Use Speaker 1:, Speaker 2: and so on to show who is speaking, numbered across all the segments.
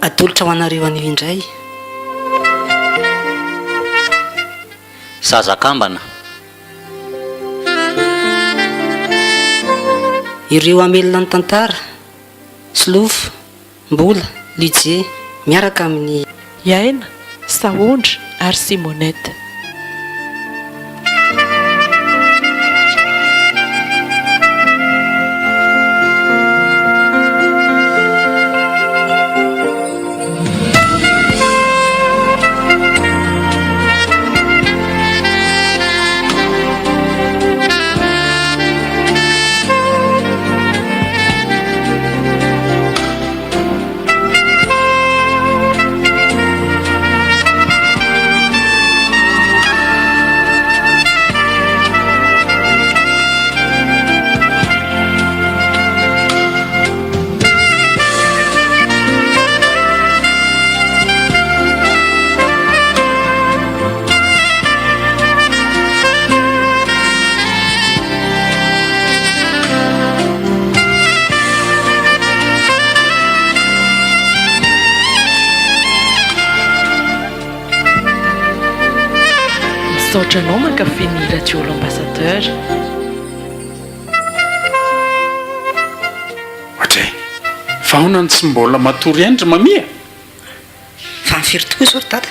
Speaker 1: Atolotra ho anareo anio indray.
Speaker 2: Zazakambana.
Speaker 1: Ireo amelona ny tantara, Slofo, Mbola, Lije, miaraka amin'ny
Speaker 3: Yaina, Saondra ary Simonette. Misaotranao mankafy ny radio l'ambassadeur.
Speaker 4: Ohatray, fa honany tsy mbola matory andry mamia?
Speaker 1: fa mifiry tokoa izao ry dada.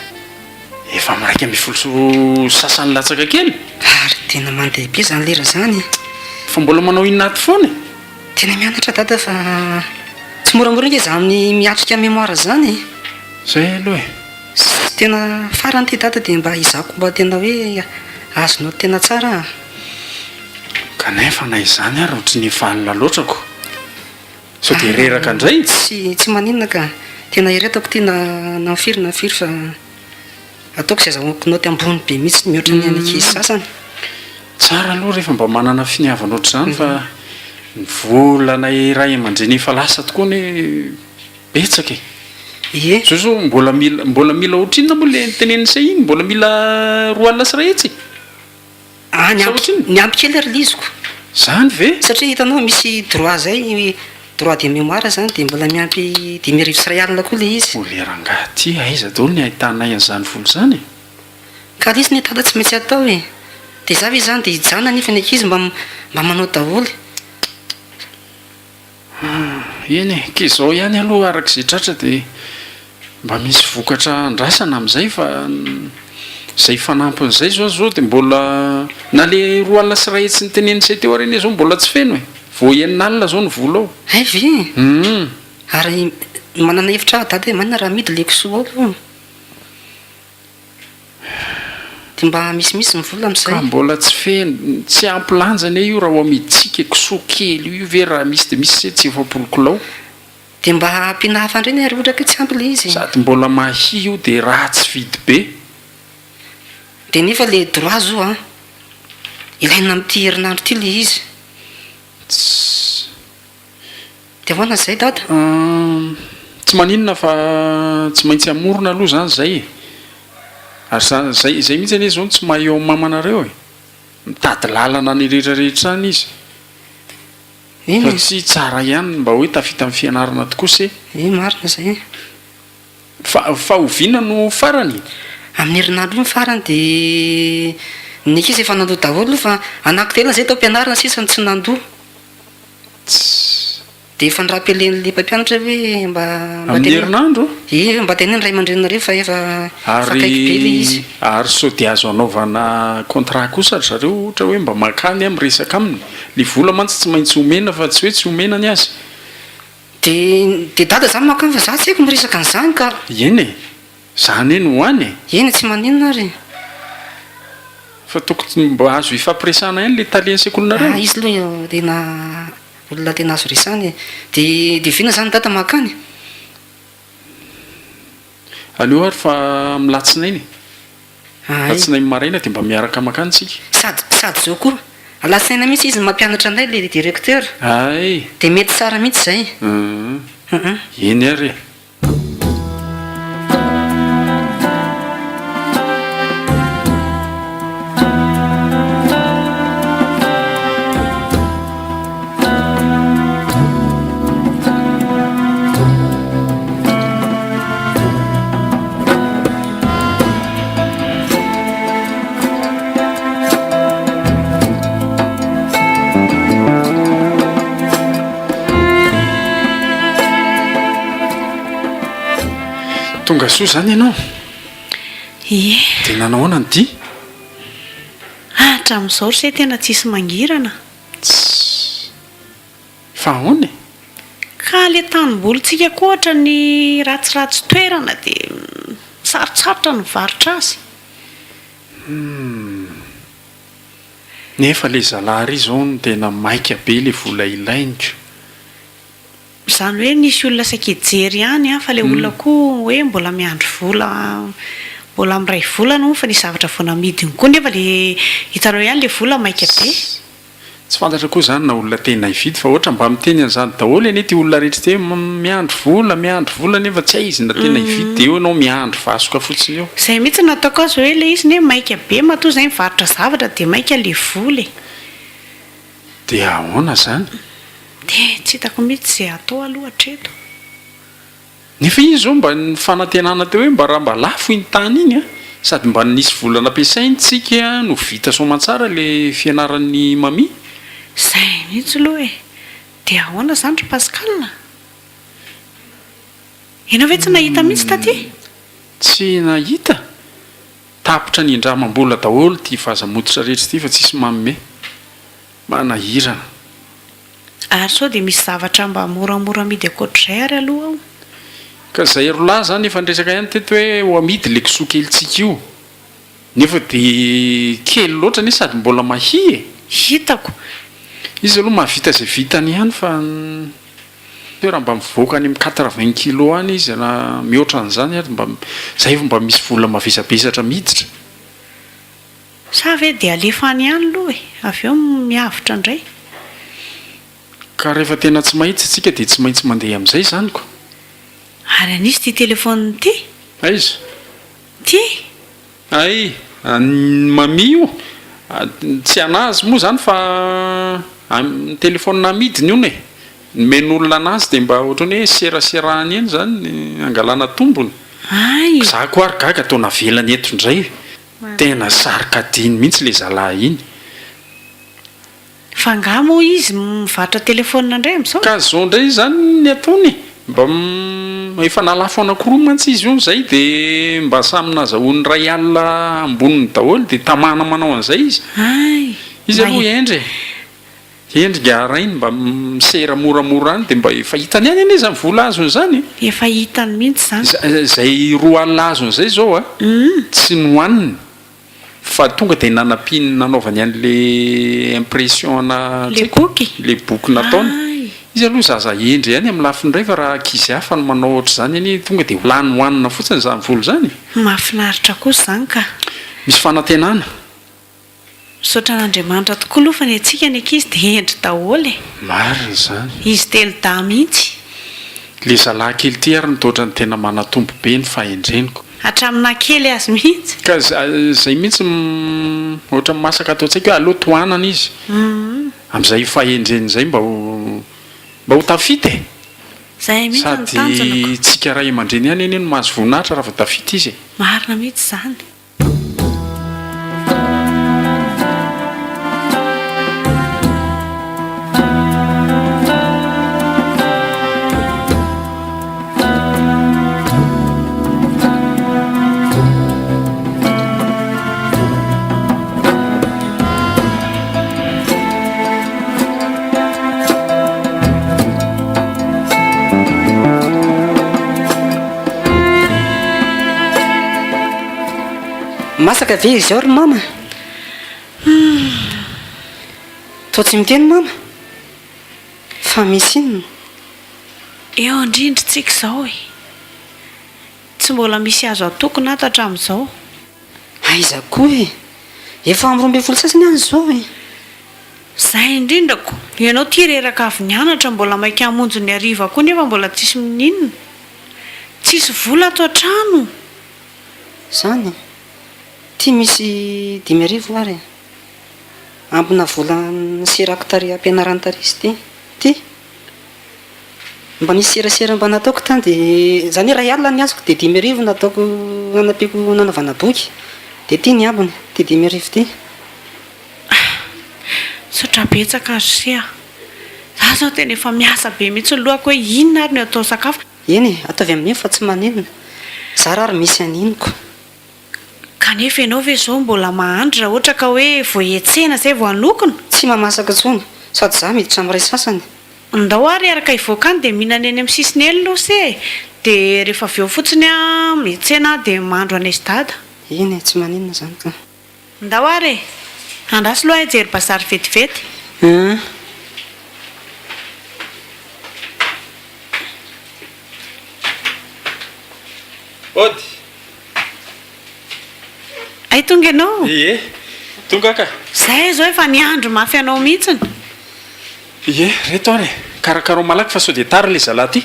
Speaker 4: Efa miraika mifoloso sasany latsaka kely.
Speaker 1: Ary tena mandeha be zany lera zany.
Speaker 4: Fa mbola manao inaty foana?
Speaker 1: Tena mianatra dada fa tsy moramora nge za amin'ny miatrika mémoire zany.
Speaker 4: Zay aloha e.
Speaker 1: Tena farany ty dada dia mba izako mba tena hoe azonao tena tsara.
Speaker 4: Kanefa na izany ary ohatry ny valona loatrako. Sao dia reraka indray.
Speaker 1: Tsy maninona ka tena iretako ty na firy fa ataoko izay azahoako noty ambony be mihitsy mihoatra ny ankizy sasany.
Speaker 4: Tsara aloha rehefa mba manana finiavana ohatr'izany fa ny volana iray aman-dreny efa lasa tokoa ny betsaka e.
Speaker 1: Ie.
Speaker 4: Zao mbola mila ohatrinona moa le tenen'isay iny, mbola mila roa alina sy rahetsy.
Speaker 1: Ny ampy kely ary lizoko.
Speaker 4: Zany ve?
Speaker 1: Satria hitanao misy droit zay, droit de mémoire zany dia mbola miampy 5,000 sy 1 alina koa le izy.
Speaker 4: Oleranga ty aiza daholo ny ahitanay an'izany volo zany.
Speaker 1: Ka lisy ny dada tsy maintsy atao e. Dia zavy zany dia hijana nefa ny ankizy mba manao daholo.
Speaker 4: Eny e, ke izao ihany aloha arak'izay tratra dia mba misy vokatra andrasana amin'izay fa izay fanampon'izay zao dia mbola na le roa alina sy rahetsy ny tenenisay teo areny zao mbola tsy feno e. Vao enina alina zao ny volo ao.
Speaker 1: Ay ve? Ary manana hevitra dada hoe manana raha midy le kisoa ao. Dia mba misimisy ny vola amin'izay.
Speaker 4: Ka mbola tsy feno, tsy ampilanjana io raha ho amiditsika kisoa kely io ve raha misy dia misy tsy efapolokilao.
Speaker 1: Dia mba ampiana hafa indray ny ary ohatra ka tsy ampy le izy.
Speaker 4: Sady mbola mahi io dia raha tsy vidy be.
Speaker 1: Dia nefa le droit zao ilaina amin'ity herinandro ity le izy. Dia ahoana izay dada?
Speaker 4: Tsy maninona fa tsy maintsy amorona aloha zany zay e. Ary zay mihitsy anie zao tsy maha eo amin'ny mamanareo e. Mitady lalana ny rehetrarehetra any izy. Fa tsy tsara ihany mba hoe tafita amin'ny fianarana tokoa se.
Speaker 1: Marina izay.
Speaker 4: Fa oviana no farany.
Speaker 1: Amin'ny herinandro io ny farany dia ny ankizy efa nandoa daholo fa anankitelo izay tao am-pianarana sisa tsy nandoa. Dia efa nirapelen'ilay mpampianatra hoe mba
Speaker 4: amin'ny herinandro?
Speaker 1: Ie, mba teneny ray aman-drenareo fa efa fakaiky be le izy.
Speaker 4: Ary sao dia azo anaovana contrat kosa ry zareo ohatra hoe mba makany amin'ny resaka aminy. Ny vola mantsy tsy maintsy omena fa tsy hoe tsy omena ny azy.
Speaker 1: Dia dada zany makany fa za tsy haiko miresaka an'izany ka.
Speaker 4: Eny e, zany eny ho any e.
Speaker 1: Eny tsy maninona ary.
Speaker 4: Fa tokony mba azo ifampiresana ihany le talian'ny sekolinareo.
Speaker 1: Izy aloha tena olona tena azo resany e. Dia vina zany dada makany.
Speaker 4: Aleo ary fa milatsinainy. Latsinainy maraina dia mba miaraka makany tsika.
Speaker 1: Sady zao koa alatsinaina mihitsy izy mampianatra anay le directeur.
Speaker 4: Ay.
Speaker 1: Dia mety tsara mihitsy izay.
Speaker 4: Eny ary e. tonga soa zany ianao
Speaker 3: ie
Speaker 4: dia nanaoana ny dia
Speaker 3: hatramin'izao ry say tena tsisy mangirana
Speaker 4: fa ahoana
Speaker 3: ka le tanimbolontsika koa ohatra ny ratsiratsy toerana dia sarotsarotra ny varotra azy
Speaker 4: nefa le zalahary izao no tena maika be le vola ilainiko
Speaker 3: izany hoe nisy olona saikejery ihany a fa le olona koa hoe mbola miandro vola mbola amiray volana moa fa ny zavatra vao namidiny koa nefa le hitanao ihany le vola maika be
Speaker 4: tsy fantatra koa izany na olona tena hividy fa ohatra mba miteny an'izany daholo anie ty olona rehetra te miandro vola nefa tsy hay izy na tena hividy dia eo ianao miandro vasoka fotsiny eo
Speaker 3: izay mihitsy nataoko azy hoe le izy ne maika be matoa izay mivarotra zavatra dia maika le vola e
Speaker 4: dia ahoana zany
Speaker 3: dia tsy hitako mihitsy izay atao aloha hatreto
Speaker 4: nefa izy zao mba ny fanantenana teo hoe mba raha mba lafo iny tany iny a sady mba nisy volana ampiasaintsika no vita soamantsara le fianaran'ny mami
Speaker 3: izay mihitsy aloha e dia ahoana izany ry pascalina ianao ve tsy nahita mihitsy taty
Speaker 4: tsy nahita tapitra ny indramam-bola daholo ty vazamototra rehetra ty fa tsisy manome manahirana
Speaker 3: ary sao dia misy zavatra mba moramora midy akoatr'izay ary aloha ao
Speaker 4: ka zay rolahy zany efa nresaka ihany teto hoe ho amidy le kisoa kelitsika io nefa dia kely loatra ne sady mbola mahi e
Speaker 3: hitako
Speaker 4: izy aloha mahavita izay vitany ihany fa hoe raha mba mivoaka any amin'ny 80 kilo any izy raha mihoatra an'izany ary mba zay mba misy vola mavesabesatra miditra
Speaker 3: sa ve dia alefany ihany aloha e avy eo miavitra indray
Speaker 4: ka rehefa tena tsy mahitsy atsika dia tsy maintsy mandeha amin'izay zany ko
Speaker 3: ary anisy ty telefôny ty
Speaker 4: aiza
Speaker 3: ty
Speaker 4: ay mami io tsy anazy moa zany fa telefônina amidiny io ne men'olona anazy dia mba ohatrany hoe seraserahany eny zany angalana tombony
Speaker 3: ay
Speaker 4: za koa ary gaga atao navelany eto indray tena sarikadiny mihitsy le zalahy iny
Speaker 3: fa nga moa izy mivarotra telefônina indray amin'izao
Speaker 4: ka zao indray zany ny ataony mba efa nalafo anankiroa mantsy izy io zay dia mba samy nazahoany ray alina amboniny daholo dia tamana manao an'izay izy
Speaker 3: ay
Speaker 4: izy aloha endrika arainy mba misera moramora any dia mba efa hitany any anie zany vola azony zany
Speaker 3: efa hitany mihitsy zany
Speaker 4: zay roa alina azony zay zao a tsy nohaniny fa tonga dia nanapiny nanaovany an'le impression na
Speaker 3: le boky
Speaker 4: le boky nataony izy aloha zaza endry ihany amin'ny lafiny indray fa raha kizy hafa no manao ohatr' izany any tonga dia lany hohanina fotsiny izany volo zany
Speaker 3: mahafinaritra kosa izany ka
Speaker 4: misy fanantenana
Speaker 3: misaotra an'andriamanitra tokoa aloha fa ny antsika ny ankizy dia endry daholo e
Speaker 4: marina izany
Speaker 3: izy telo-da mihitsy
Speaker 4: le zalahy kely ty ary nitoatra ny tena manatombo be ny fahendreniko
Speaker 3: hatramina kely azy mihitsy
Speaker 4: ka zay mihitsy ohatra masaka ataontsika hoe aloha tohanana izy amin'izay fahendreny izay mba ho tafity e
Speaker 3: zay mihitsy ny tanjonako
Speaker 4: sady tsika ray aman-dreny ihany eny no mahazo voninahitra raha vao tafity izy
Speaker 3: marina mihitsy izany
Speaker 1: masaka ve izy ao ry mama toa tsy miteny mama fa misy inona
Speaker 3: eo andrindritsika izao e tsy mbola misy azo atokona ato hatramin'izao
Speaker 1: aiza koa e efa am'roambe folo sasany any zao e
Speaker 3: izay indrindrako ianao ty reraka avy nianatra mbola maika hamonjo ny ariva koa nefa mbola tsisy mininona tsisy vola ato an-trano
Speaker 1: zany ty misy 10,000 ary ampina vola nyserako tary ampianarany tary izy ty mba misy serasera mba nataoko tany dia zany hoe ray alina ny azoko dia 10,000 nataoko anapiako nanaovana boky dia ty ny ambiny ty 10,000 ty
Speaker 3: sotra betsaka azo se a za zao tena efa miasa be mihitsy ny lohako hoe inona ary ny atao sakafo
Speaker 1: eny e ataovy amin'iny fa tsy manenina za raha ry misy aniniko
Speaker 3: kanefa ianao ve zao mbola mahandro raha ohatra ka hoe voaetsena zay vo anokona
Speaker 1: tsy mamasaka tsony sady za miditra amin'ray sasany
Speaker 3: ndao ary araka ivoakany dia mihinana eny amin'ny sisiny ely lose dia rehefa avy eo fotsiny a mietsena dia mahandro anaizy dada
Speaker 1: iny tsy maninona zany ka
Speaker 3: ndao ary andrasy loha jery bazary vetivety
Speaker 4: ody
Speaker 3: ay tonga ianao
Speaker 4: ie tonga ka
Speaker 3: zay zao efa niandro mafy anao mihitsiny
Speaker 4: ie reto ary karakarao malaky fa sao de tara le zalahy ty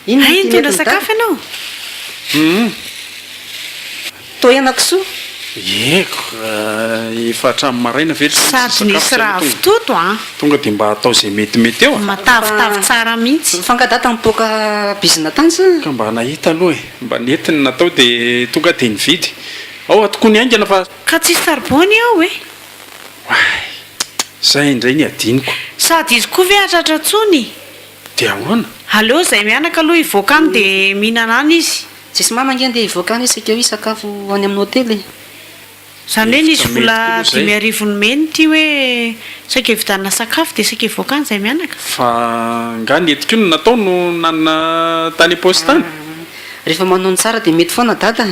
Speaker 3: ay nitondra sakafo ianao
Speaker 1: toenakisoa
Speaker 4: eko efa hatramy maraina ve
Speaker 3: sady nisy raha vitoto a
Speaker 4: tonga de mba atao zay metimety eo a
Speaker 3: matavitavy tsara mihitsy
Speaker 1: fangadata mipoka bizina tany sa
Speaker 4: ka mba nahita aloha e mba netiny natao de tonga de nividy ao atoko ny aingana fa
Speaker 3: ka tsisy tarbony ao e
Speaker 4: zay indray ny adiniko
Speaker 3: sady izy koa ve atratra tsony
Speaker 4: de ahoana
Speaker 3: aleo zay mianaka aloha ivoakany dia mihinana any izy
Speaker 1: tsisy mamangeny dia ivoakany isika hoe sakafo any amin'ny hotely
Speaker 3: zany hoe nisy vola
Speaker 4: Mety koa zay.
Speaker 3: 5,000 meny ty hoe saika hividanana sakafo dia saika ivoakany zay mianaka
Speaker 4: fa nga netiko no natao no nanana tany aposy tany
Speaker 1: rehefa manony tsara dia mety foana dada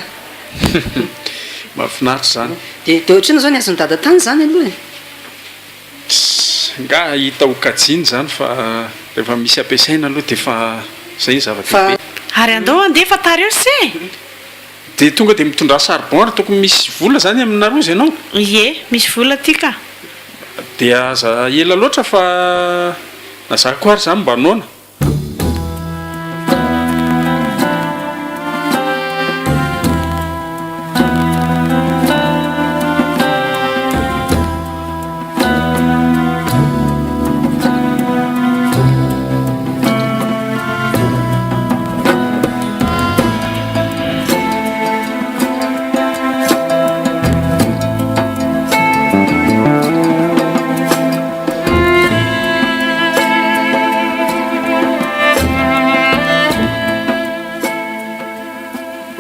Speaker 4: mahafinaritra zany
Speaker 1: de ohatrina zao ny azony dada tany zany aloha e
Speaker 4: nga hita ho kajiny zany fa rehefa misy ampiasaina aloha de fa zay ny
Speaker 1: fa
Speaker 4: zava-dehibe
Speaker 3: ary andao andefa tary eo se
Speaker 4: de tonga de mitondra charbon ary tokony misy vola zany aminarozy ianao
Speaker 3: ie misy vola ty ka
Speaker 4: de aza ela loatra fa nazako ary zany mba noana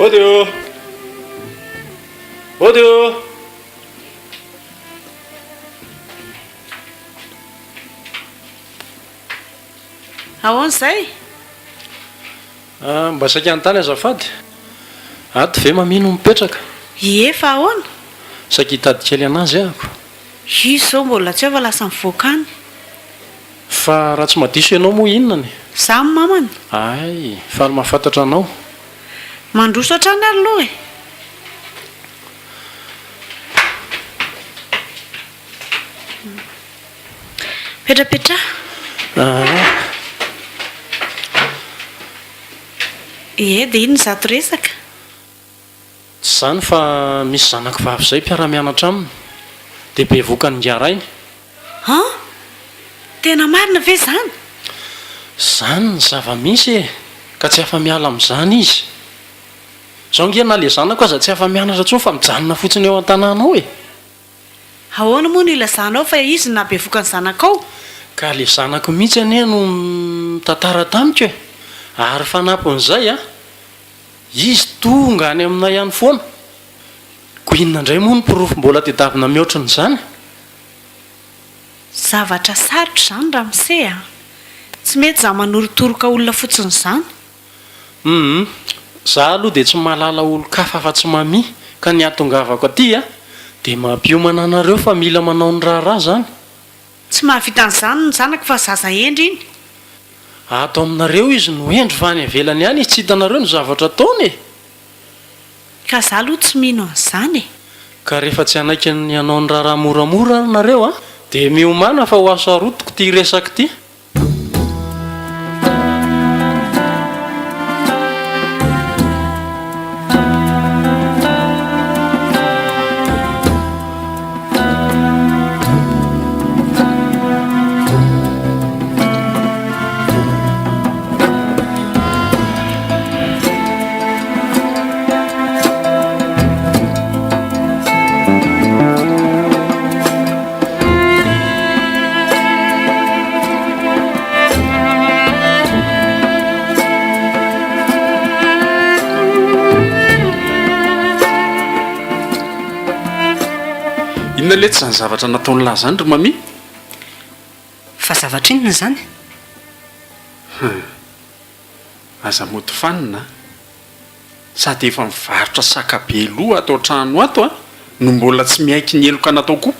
Speaker 4: Odio! Odio!
Speaker 3: ahoana zay
Speaker 2: mba saika anytany azafady ato ve mamino mipetraka
Speaker 3: ie fa ahoana
Speaker 2: saika hitady kely anazy ahako
Speaker 3: izy zao mbola tsy eva lasa mivoakany
Speaker 2: fa raha tsy madiso ianao moa inona ny
Speaker 3: za my mamany
Speaker 2: ay faly mahafantatra anao
Speaker 3: mandroso hatrany ary loha e petrapetra ie dia iny zato resaka
Speaker 2: tsy zany fa misy zanako vavy zay mpiara-mianatra aminy dia be vokany ngarainy
Speaker 3: han tena marina ve zany
Speaker 2: zany ny zava-misy e ka tsy afa-miala amin'izany izy zao ngena le zanako aza tsy afa-mianatra tsony fa mijanona fotsiny eo an-tanànao e
Speaker 3: ahoana moa no ilazanao fa izy na be vokany zanakao
Speaker 2: ka le zanako mihitsy anie no tantara tamiko e ary fanampin'izay a izy tonga any aminay ihany foana ko inona indray moa ny pirofo mbola tedavina mihoatriny izany
Speaker 3: zavatra sarotra zany raha mise a tsy mety za manoritoroka olona fotsiny izany
Speaker 2: za aloha dia tsy mahalala olo-kafa fa tsy mami ka ny atongavako aty a dia mampiomana anareo fa mila manao ny raharaha zany
Speaker 3: tsy mahavita an'izany ny zanaka fa zaza endry iny
Speaker 2: ato aminareo izy no endry fa any avelany ihany izy tsy hitanareo ny zavatra ataony e
Speaker 3: ka za aloha tsy mino an'izany e
Speaker 2: ka rehefa tsy anaiky ny anao ny raharaha moramora ary nareo a dia miomana fa ho aso arotoko ty resaka ty
Speaker 4: inona le tsy zany zavatra nataony lahy zany ry mami?
Speaker 1: fa zavatra inona zany?
Speaker 4: aza mody fanina sady efa mivarotra sakabe loha atao trano ato a no mbola tsy miaiky ny eloka natao koa.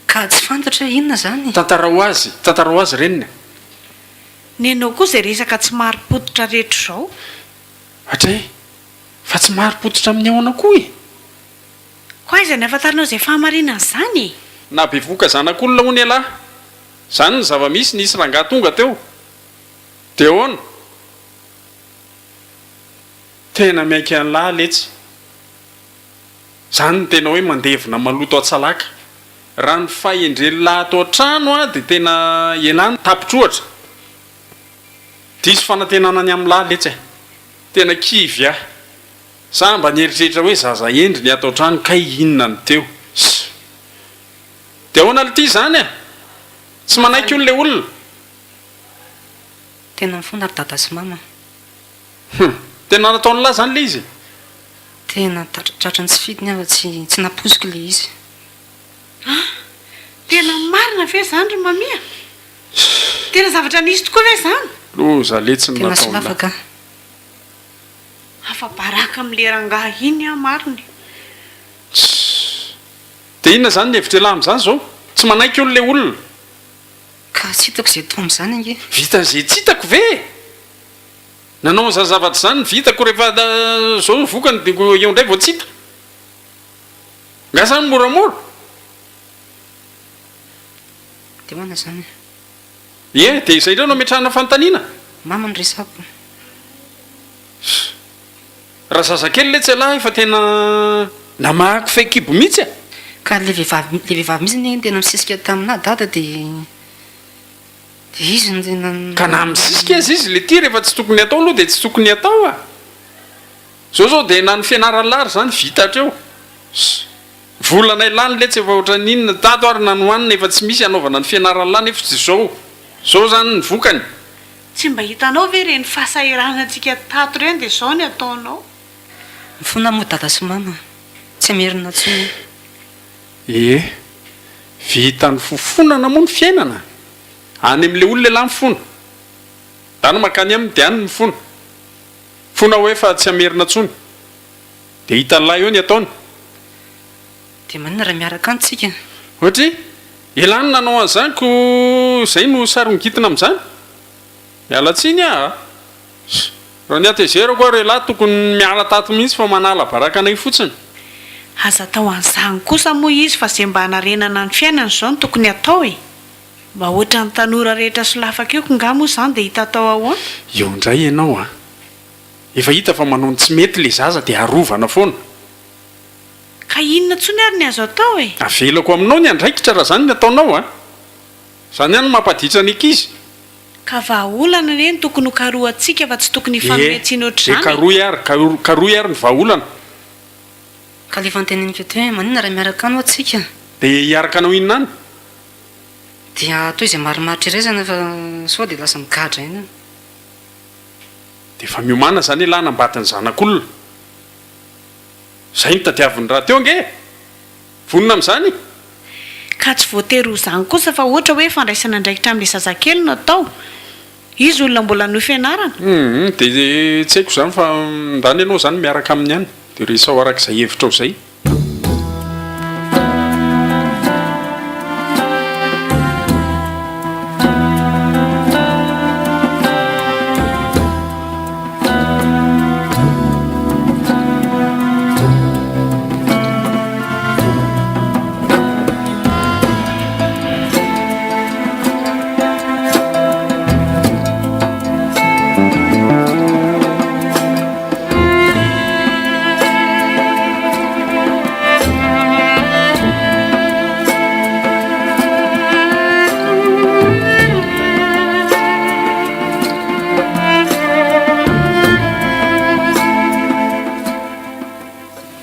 Speaker 1: Ka tsy fantatra hoe inona zany?
Speaker 4: Tantara ho azy reniny.
Speaker 3: ny anao koa izay resaka tsy mahari-pototra rehetra izao.
Speaker 4: Hatray fa tsy mahari-pototra amin'ny ahoana koa e.
Speaker 3: Ko aiza ny afantaranao izay fahamarinana izany?
Speaker 4: Na bevoka zanak'olona hoy ny alahy. Zany ny zava-misy nisy rangahy tonga teo. Dia ahoana? Tena miaiky an'ny lahy letsy. Zany ny tena hoe mandevina maloto atsalaka. Raha ny fahendreny lahy atao trano a dia tena ialany tapitrohatra. Diso fanantenana ny amin'ny lahy letsy. Tena kivy ahy. Samba ny eritrehitra hoe zaza endry ny atao trano kay inona ny teo. Dia ahoana le ty zany a? Tsy manaiky olona olona.
Speaker 1: Tena mifona ry dada sy mama.
Speaker 4: Tena nataony lahy zany le izy.
Speaker 1: Tena tratrany tsy fidiny aho tsy napoziko le izy.
Speaker 3: Tena marina ve zany ry mamia? Tena zavatra nisy tokoa ve zany?
Speaker 4: Loza letsy ny
Speaker 1: Tena sy
Speaker 4: nataony lahy.
Speaker 1: lafaka.
Speaker 3: Afa-baraka amin'le rangahy iny a mariny.
Speaker 4: Dia inona zany ny hevitra lahy amin'izany zao? Tsy manaiky olona olona.
Speaker 1: Ka tsy hitako izay tao amin'izany ange.
Speaker 4: Vita izay tsy hitako ve? Nanao izany zavatra izany vitako rehefa zao vokany dia eo indray vao tsy hita. Nga zany moramora.
Speaker 1: Dia hoana zany?
Speaker 4: Ie, dia izay indray no ametrahana fanontaniana.
Speaker 1: Mama ny resako.
Speaker 4: Raha zazakely le tsy alahy efa tena namahako fekibo mihitsy a.
Speaker 1: Ka le vehivavy mihitsy ny tena misisika tamina dada dia izy no tena
Speaker 4: Ka na misisika azy izy le ty rehefa tsy tokony atao aloha dia tsy tokony atao a. Zao dia na ny fianarany lary zany vita hatreo. Volana ilany letsy efa ohatra n'inona tato ary nanohanina efa tsy misy anaovana ny fianarany lany efa tsy zao zany ny vokany.
Speaker 3: Tsy mba hitanao ve reny fahasahiranana antsika tato ireny dia zao ny ataonao?
Speaker 1: mifona moa dada sy mama. Tsy amerina intsony.
Speaker 4: Vita ny fofonana moa ny fiainana. Any amin'ilay olona lahy mifona. Dany makany aminy dia any mifona. Fona hoe fa tsy amerina intsony. Dia hita lahy eo ny ataony.
Speaker 1: Dia manina raha miaraka antsika.
Speaker 4: Ohatry elany nanao an'izany ko izay no sarongitina amin'izany. Miala tsiny a. Raha ny atezerako ary lahy tokony miala tato mihitsy fa manala baraka anay fotsiny.
Speaker 3: Aza tao an'izany kosa moa izy fa izay mba hanarenana ny fiainana izao no tokony atao e. Mba ohatra ny tanora rehetra solafaka eo nga moa izany dia hita tao ahoana?
Speaker 4: Eo indray ianao a. Efa hita fa manao ny tsy mety le zaza dia arovana foana.
Speaker 3: Ka inona tsony ary ny azo atao e?
Speaker 4: Avelako aminao ny andraikitra raha zany ny ataonao a. Zany ihany mampaditra ny ankizy.
Speaker 3: Ka vahaolana ne ny tokony ho karohantsika fa tsy tokony hifanomiantsiana ohatr'izany.
Speaker 4: Karoy ary ny vahaolana.
Speaker 1: Ka le fantenen'ny feto hoe manina raha miaraka anao atsika.
Speaker 4: Dia hiaraka anao inona any?
Speaker 1: Dia toy izay marimaritra irezana fa sao dia lasa migadra eny.
Speaker 4: Dia efa miomana zany lahy nambady ny zanak'olona. Izay ny tadiavin'ny raha teo ange. Vonona amin'izany.
Speaker 3: Ka tsy voatery ho izany kosa fa ohatra hoe fandraisana andraikitra amin'ilay zazakely no atao. Izy olona mbola no fianarana.
Speaker 4: Dia tsy haiko zany fa ndany ianao zany miaraka amin'ny any. Dia resao arak'izay hevitra ao izay.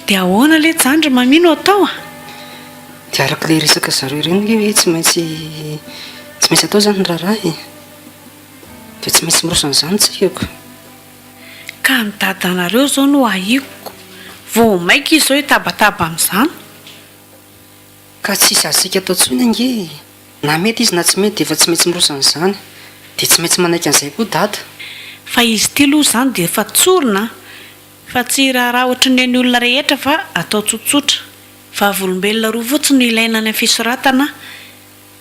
Speaker 3: Dia ahoana le jandry mamino atao a?
Speaker 1: Dia araka le resaka zareo ireny hoe tsy maintsy atao zany ny raharaha. Dia tsy maintsy mirosana izany tsikako.
Speaker 3: Ka ny dadanareo zao no ahiko. Vao maika izy zao hitabataba amin'izany.
Speaker 1: ka tsisy azosika atao tsony ange na mety izy na tsy mety efa tsy maintsy mirosan'izany dia tsy maintsy manaiky an'izay koa dada
Speaker 3: fa izy ty aloha izany dia efa tsorona fa tsy raharaha ohatra ny any olona rehetra fa atao tsotsotra fa volombelona roa fotsiny no ilaina any amin'ny fisoratana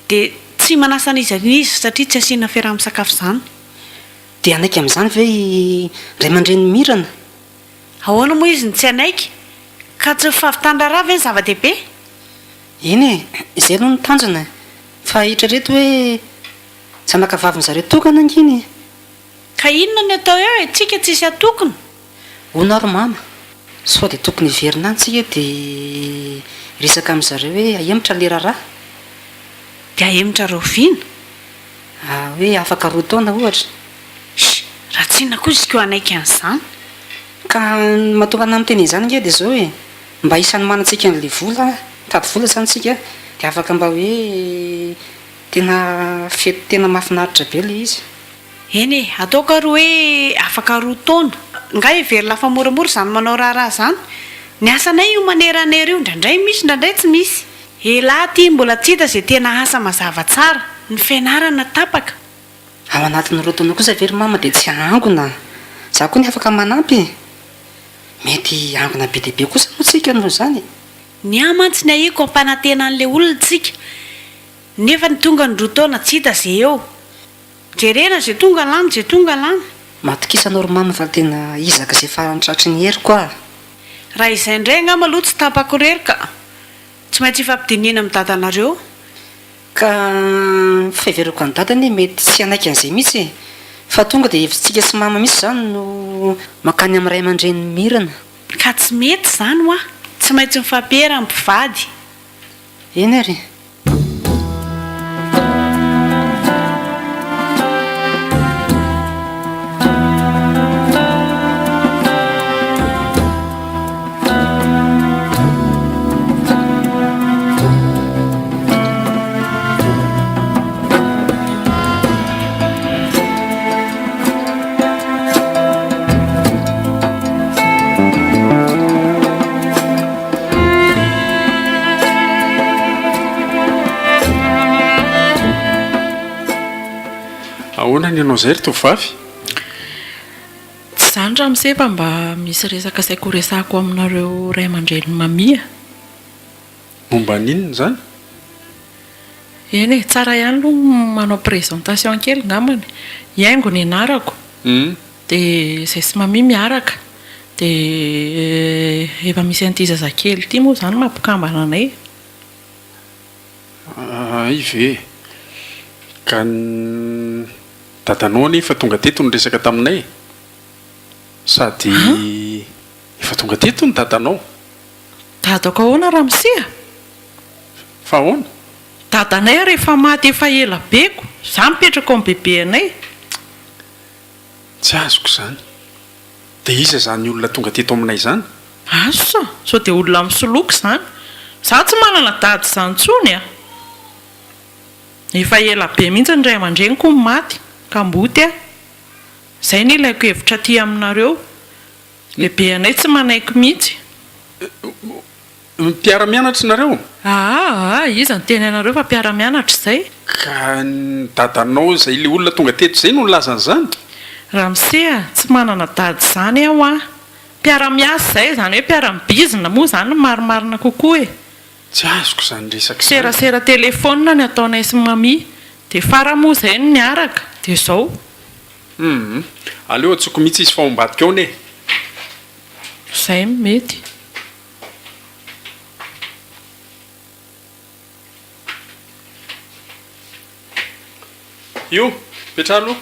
Speaker 3: dia tsy manasana izy an'izy satria tsy asiana fiaraha-misakafo izany
Speaker 1: dia anaiky amin'izany ve ray aman-dreny mirana
Speaker 3: ahoana moa izy ny tsy anaiky ka tsy fafitandra raha ve ny zava-dehibe
Speaker 1: eny e izay aloha ny tanjona fa hitra reto hoe zanakavaviny zareo tokana anginy
Speaker 3: ka inona ny atao eo itsika tsisy atokona
Speaker 1: honaro mama sao dia tokony hiverina antsika dia resaka amin'izareo hoe ahemitra lera raha
Speaker 3: dia ahemitra roviana
Speaker 1: hoe afaka roa taona ohatra
Speaker 3: raha tsyna koa izy keo anaiky an'izany
Speaker 1: ka mahatonga ana amin'ny teny izany nge dia zao hoe mba isan'ny manantsika n'le vola tady vola zany tsika dia afaka mba hoe tena fety tena mahafinaritra be le izy
Speaker 3: eny e ataoka roa hoe afaka roa taona nga hevery lafa moramora izany manao raharaha izany ny asanay io maneranera io ndraindray misy ndraindray tsy misy elahy ty mbola tsy hita izay tena asa mazava tsara ny fianarana tapaka
Speaker 1: ao anatin'ny roa taona kosa very mama dia tsy angona za koa ny afaka manampy mety angona be dehibe kosa moa tsika noho izany
Speaker 3: ny amantsy ny ahiko ampanantena an'ilay olona tsika nefa ny tonga ny roa taona tsy hita izay eo jerena zay tonga lany zay tonga lany
Speaker 1: matokisanao ro mama fa tena izaka izay farany tratry ny hery koa
Speaker 3: raha izay indray nga maloha tsy tapako rery ka tsy maintsy ifampidinina amin'ny dadanareo
Speaker 1: ka fiheverako ny dadany mety tsy anaiky an'izay mihitsy fa tonga dia hevintsika sy mama misy izany no makany amin'ny ray aman-dreny mirana
Speaker 3: ka tsy mety izany hoa tsy maintsy mifampihera ny mpivady
Speaker 1: eny ary
Speaker 4: ahoana ny anao zay ry tovavy
Speaker 5: tsy zany raha misefa mba misy resaka saiko resako aminareo ray aman-dreny mamia
Speaker 4: momba ninona zany
Speaker 5: eny e tsara ihany aloha manao présentation kely ngamany iaingo ny anarako dia izay sy mamia miaraka dia efa misy an'ity zazakely ity moa zany mampikambana anay
Speaker 4: ay ve ka dadanao nefa tonga teto ny resaka taminay sady efa tonga teto ny dadanao
Speaker 5: dadako ahoana raha misia
Speaker 4: fa ahoana
Speaker 5: dadanay rehefa maty efa ela beko za mipetraka ao amin'ny bebe anay
Speaker 4: tsy azoko izany dia iza zany olona tonga teto aminay izany
Speaker 5: aso sao dia olona misoloky izany za tsy manana dady izany tsony a efa ela be mihitsy ny ray aman-dreniko ny maty ka mboty a izay ny ilaiko hevitra aty aminareo lehibe anay tsy manaiky mihitsy
Speaker 4: mpiara-mianatra nareo
Speaker 5: iza ny teny anareo fa mpiara-mianatra izay
Speaker 4: ka ny dadanao izay le olona tonga teto izay no nolazan'izany
Speaker 5: raha misea tsy manana dady izany aho a mpiara-miasa izay zany hoe mpiara-mibizina moa zany no marimarina kokoa e
Speaker 4: tsy azoko izany resaka
Speaker 5: serasera telefona ny ataonay sy mamia dia fara moa izay no niaraka dia izao
Speaker 4: aleo atsoko mihitsy izy fa ombadika ao ne
Speaker 5: izay mety
Speaker 4: io petra aloha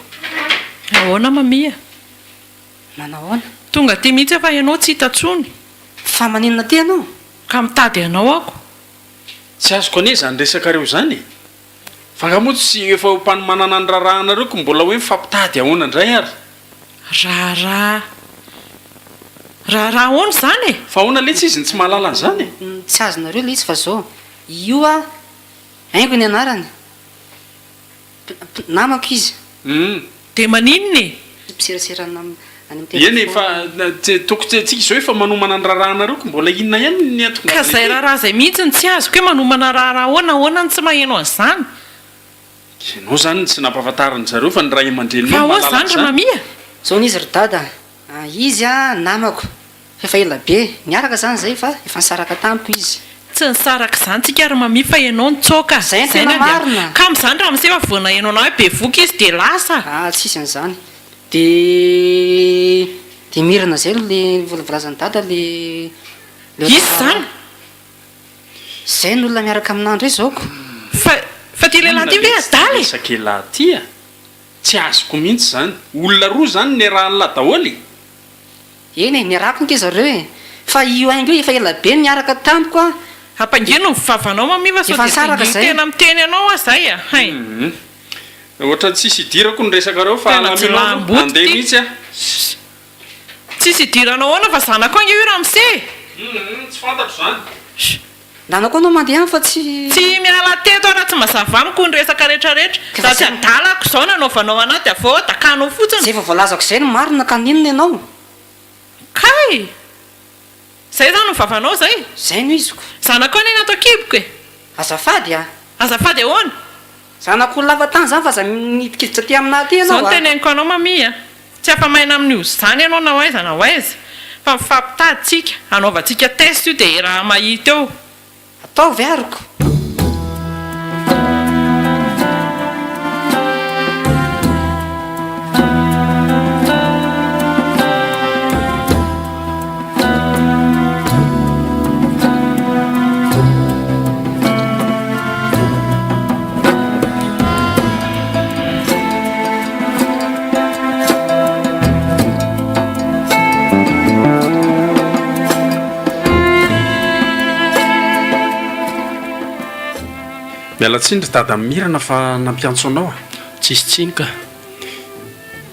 Speaker 5: ahoana mamia
Speaker 1: manahoana
Speaker 5: tonga ty mihitsy efa ianao tsy hitantsony
Speaker 1: fa maninona ty ianao
Speaker 5: ka mitady anao ako
Speaker 4: tsy azoko ane zany resakareo zany fa nga moa tsy efa mpanomanana ny raharahanareo ko mbola hoe mifampitady ahoana indray ary
Speaker 5: raha ahoana zany e
Speaker 4: fa ahoana letsy izy ny tsy mahalala ny zany
Speaker 1: tsy azonareo le izy fa zao io a haingo ny anarany namako izy
Speaker 5: dia maninona e
Speaker 1: mpiseraserana
Speaker 4: eny fa toko tsika izao efa manomana ny raharahana reko mbola inona ihany ny atonga
Speaker 5: ka zay raharaha zay mihitsy ny tsy azoko hoe manomana raharaha ahoana ny tsy maheno an'izany
Speaker 4: ianao zany tsy nampahafantarany zareo fa ny ray aman-dreny
Speaker 5: fa ahoa zany ra mamia
Speaker 1: zao n'izy ry dada izy a namako efa ela be niaraka zany zay fa efa nisaraka tamiko izy
Speaker 5: tsy nisaraka izany tsika ry mamia fa ianao nitsoka
Speaker 1: Zay ny tena marina.
Speaker 5: ka amin'izany raha misefa voana ianao na hoe be voky izy dia lasa
Speaker 1: tsisy an'izany de mirana zay le volavolazany dada le
Speaker 5: izy zany
Speaker 1: zay ny olona miaraka aminandro hoe zaoko
Speaker 5: fa ty lehilahy ty ve adaly
Speaker 4: resakelahy tya tsy azoko mihitsy zany olona roa zany ny rahan'la daholy
Speaker 1: eny e niarako nke zareo e fa io aingo io efa ela be niaraka tamiko a
Speaker 5: ampangeno ny vavanao mamiva
Speaker 1: Efa nisaraka zay.
Speaker 5: tena miteny anao a zay a hay
Speaker 4: ohatra tsisy idirako ny resaka reo fa
Speaker 5: Tena tsy lamboty
Speaker 4: andeha
Speaker 5: ty.
Speaker 4: mihitsy a
Speaker 5: tsisy idiranao ahoana fa zanako ange io raha mise
Speaker 4: tsy fantatro zany
Speaker 1: nanako anao mandeha any fa tsy
Speaker 5: tsy miala teto raha tsy mazava amiko ny resaka rehetrarehetra
Speaker 1: Ka
Speaker 5: za tsy
Speaker 1: fa-
Speaker 5: adalako zao nanaovanao anaty avao dakanao fotsiny
Speaker 1: zay efa voalazako zay ny marina ka ninona ianao
Speaker 5: kay zay zany ny vavanao zay
Speaker 1: zay no iziko
Speaker 5: zanako any natao kiboko e
Speaker 1: azafady a
Speaker 5: azafady ahoana
Speaker 1: zanako lava tany zany fa za nidikiditra ty aminah ty
Speaker 5: zao
Speaker 1: ianao
Speaker 5: no
Speaker 1: a
Speaker 5: teneniko anao mamia tsy afa-maina amin'io zany ianao na hoaiza na hoaiza fa mifampitaditsika anaovantsika test io dia raha mahita eo
Speaker 1: ataovy ariko
Speaker 4: miala tsindry dada mirana fa nampiantso anao a
Speaker 2: tsisy tsiny ka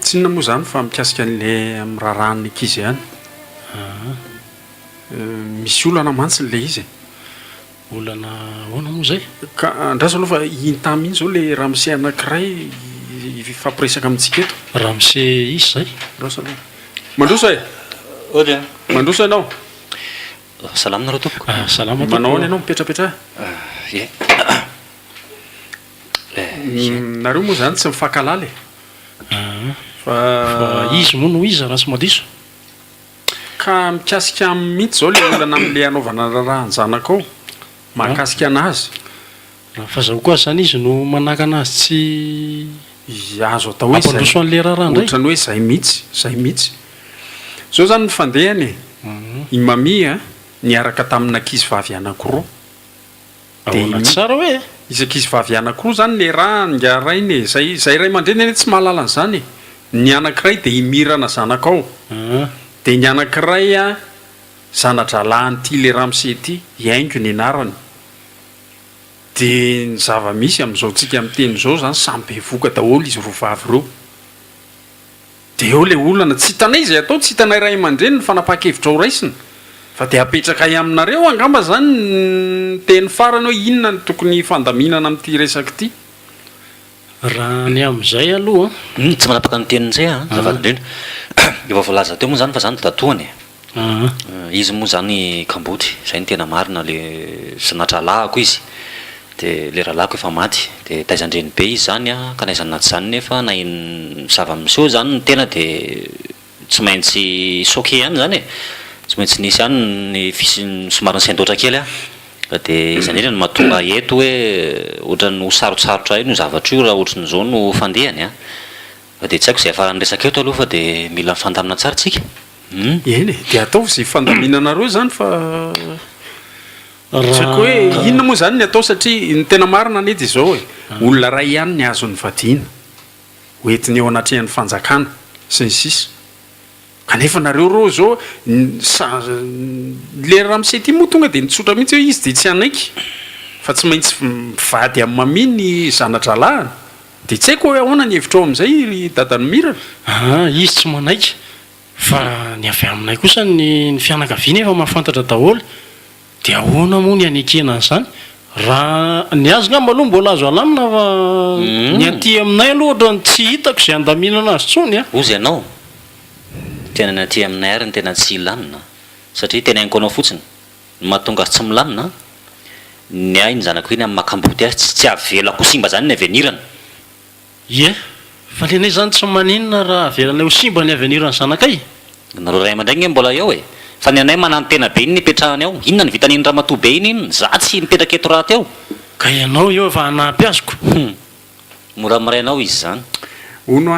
Speaker 4: tsinona moa zany fa mikasika an'le amin'ny raharahany ankizy ihany misy olana mantsy le izy
Speaker 2: olana ahoana moa zay
Speaker 4: ka andraso aloha fa intamy iny zao le raha misy anankiray fampiresaka amintsika eto
Speaker 2: raha mise izy zay
Speaker 4: androso aloha mandroso e
Speaker 6: Olia.
Speaker 4: mandroso ianao
Speaker 6: Salamina rao tompoko.
Speaker 2: salama
Speaker 4: manao any ianao mipetrapetra
Speaker 6: Ie.
Speaker 4: nareo moa zany tsy mifankalaly fa
Speaker 2: izy moa no iza raha tsy madiso
Speaker 4: ka mikasika amin'ny mihitsy zao le olana amin'le anaovana raharaha ny zanakao mahakasika anazy
Speaker 2: raha fahazahoako azy zany izy no manaka anazy tsy
Speaker 4: azo atao hoe
Speaker 2: ampandroso an'le raharah ndray
Speaker 4: ohatrany hoe zay mihitsy zao zany ny fandehany i mamia niaraka tamin'n'ankizy vavy anankiroa
Speaker 2: ahoana tsara hoe
Speaker 4: izy vavy anankiroa zany le raha ngarainy e zay ray aman-dreny eny tsy mahalala an'izany e ny anankiray dia imirana zanakao dia ny anankiray a zanadralahany ty le raha mise ty iaingo ny anarany dia ny zava-misy amin'izao tsika amin'ny teny zao zany samy be voka daholo izy roa vavy reo dia eo le olana tsy hitanay izay atao tsy hitanay ray aman-dreny ny fanapaha-kevitra ho raisina fa dia apetraka aminareo angamba zany ny teny farany hoe inona ny tokony fandaminana amin'ity resaka ity
Speaker 2: raha ny amin'izay aloha
Speaker 6: Tsy manapaka ny tenin'izay a zavadindrindra. Efa voalaza teo moa zany fa zany datoany. Izy moa zany kambotry, zay ny tena marina le zanatralahako izy. Dia le rahalahako efa maty, dia taizandreny be izy zany a, ka naizany naty zany nefa na iny zava-miseho zany ny tena dia tsy maintsy soke ihany zany e. Tsy maintsy nisy ihany ny fisiny somary ny sain-doatra kely a. Dia izany indrindra no mahatonga eto hoe ohatrany ho sarotsarotra ino zavatra io raha ohatran'izao no fandehany a. Dia tsy haiko izay afarany resaka eto aloha fa dia mila mifandamina tsara tsika.
Speaker 4: eny e dia ataovy izay fandaminanareo zany fa tsako hoe inona moa zany ny atao satria ny tena marina nety izao e olona ray ihany ny azo ny vadiana hoentiny eo anatrehan'ny fanjakana sy ny sisa kanefa nareo reo zao le raha mise ty moa tonga dia nitsotra mihitsy hoe izy dia tsy anaiky fa tsy maintsy mivady amin'ny maminy zanadralahany dia tsy haiko hoe ahoana ny hevitra ao amin'izay dadany mirana
Speaker 2: izy tsy manaiky fa ny avy aminay kosa ny fianakaviana efa mahafantatra daholo dia ahoana moa ny anekena an'izany raha ny azy ngamba aloha mbola azo alamina fa ny aty aminay aloha ohatrany tsy hitako izay andaminana azy tsony a
Speaker 6: Ozy ianao tena naty aminay ary ny tena tsy lamina satria tena hainko anao fotsiny mahatonga tsy milamina ny ahy ny zanako iny amin'ny makamboty azy tsy avelako simba zany ny avenirana
Speaker 2: ie fa lenay zany tsy maninona raha avelana ho simba ny avenirany zanakay
Speaker 6: nareo ray aman-dray nge mbola eo e fa ny anay manano tena be iny nipetrahany ao inona ny vitaniny ramatoa be iny iny za tsy mipetraka eto raha teo
Speaker 2: ka ianao eo efa hanampy azoko
Speaker 6: mora mirainao izy zany
Speaker 4: ono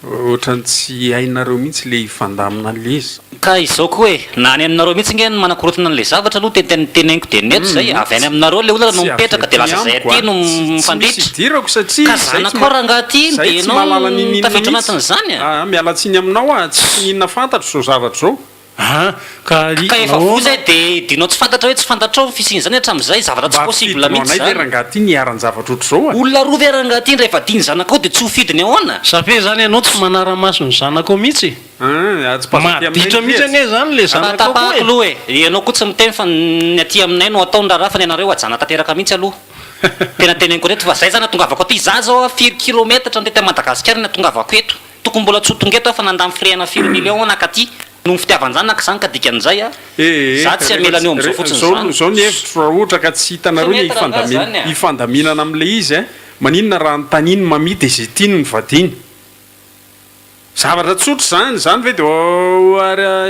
Speaker 4: ohatrany tsy hainareo mihitsy le ifandamina le izy
Speaker 6: ka izao koa hoe na any aminareo mihitsy nge manakorotana n'le zavatra aloha tenteniko de neto zay avy any aminareo le olona no mipetraka de lasa zay aty no mifandritra
Speaker 4: dirako satria
Speaker 6: ka zanako rangaty iny de enao tafiditra anatin'izany a
Speaker 4: mialatsiny aminao a tsy fininana fantatro zao zavatra zao
Speaker 2: ka
Speaker 6: efa vozay de dinao tsy fantatra hoe tsy fantatrao fisiny zany hatramin'izay zavatra tsy possible mihitsy
Speaker 4: zany rangaty iny niaran-zavatra ohatr' zao
Speaker 6: olona roa ve rangaty iny rehefa diny zanakao de tsy ho fidiny ahoana
Speaker 2: safe zany ianao tsy manara-maso ny zanako mihitsy maditra mihitsy ane zany le zanako
Speaker 6: tapahako aloha e ianao koa tsy miteny fa ny aty aminay no ataony raha raha fa ny anareo ajana tanteraka mihitsy aloha tena teneniko reto fa zay zany atongavako aty za zao firy kilometatra nitety madagasikara ny atongavako eto tokony mbola tsy ho tonga eto aho fa nandamy firena 4 million anakaty no fitiavan-janaka zany ka dikan'izay a za tsy amelany eo am'izao fotsiny
Speaker 4: zao ny hevitro raha ohatra ka tsy hitanareo ny ifandaminana am'le izy a maninona raha ny taniny mamity izay tiany ny vadiny zavatra tsotro zany ve de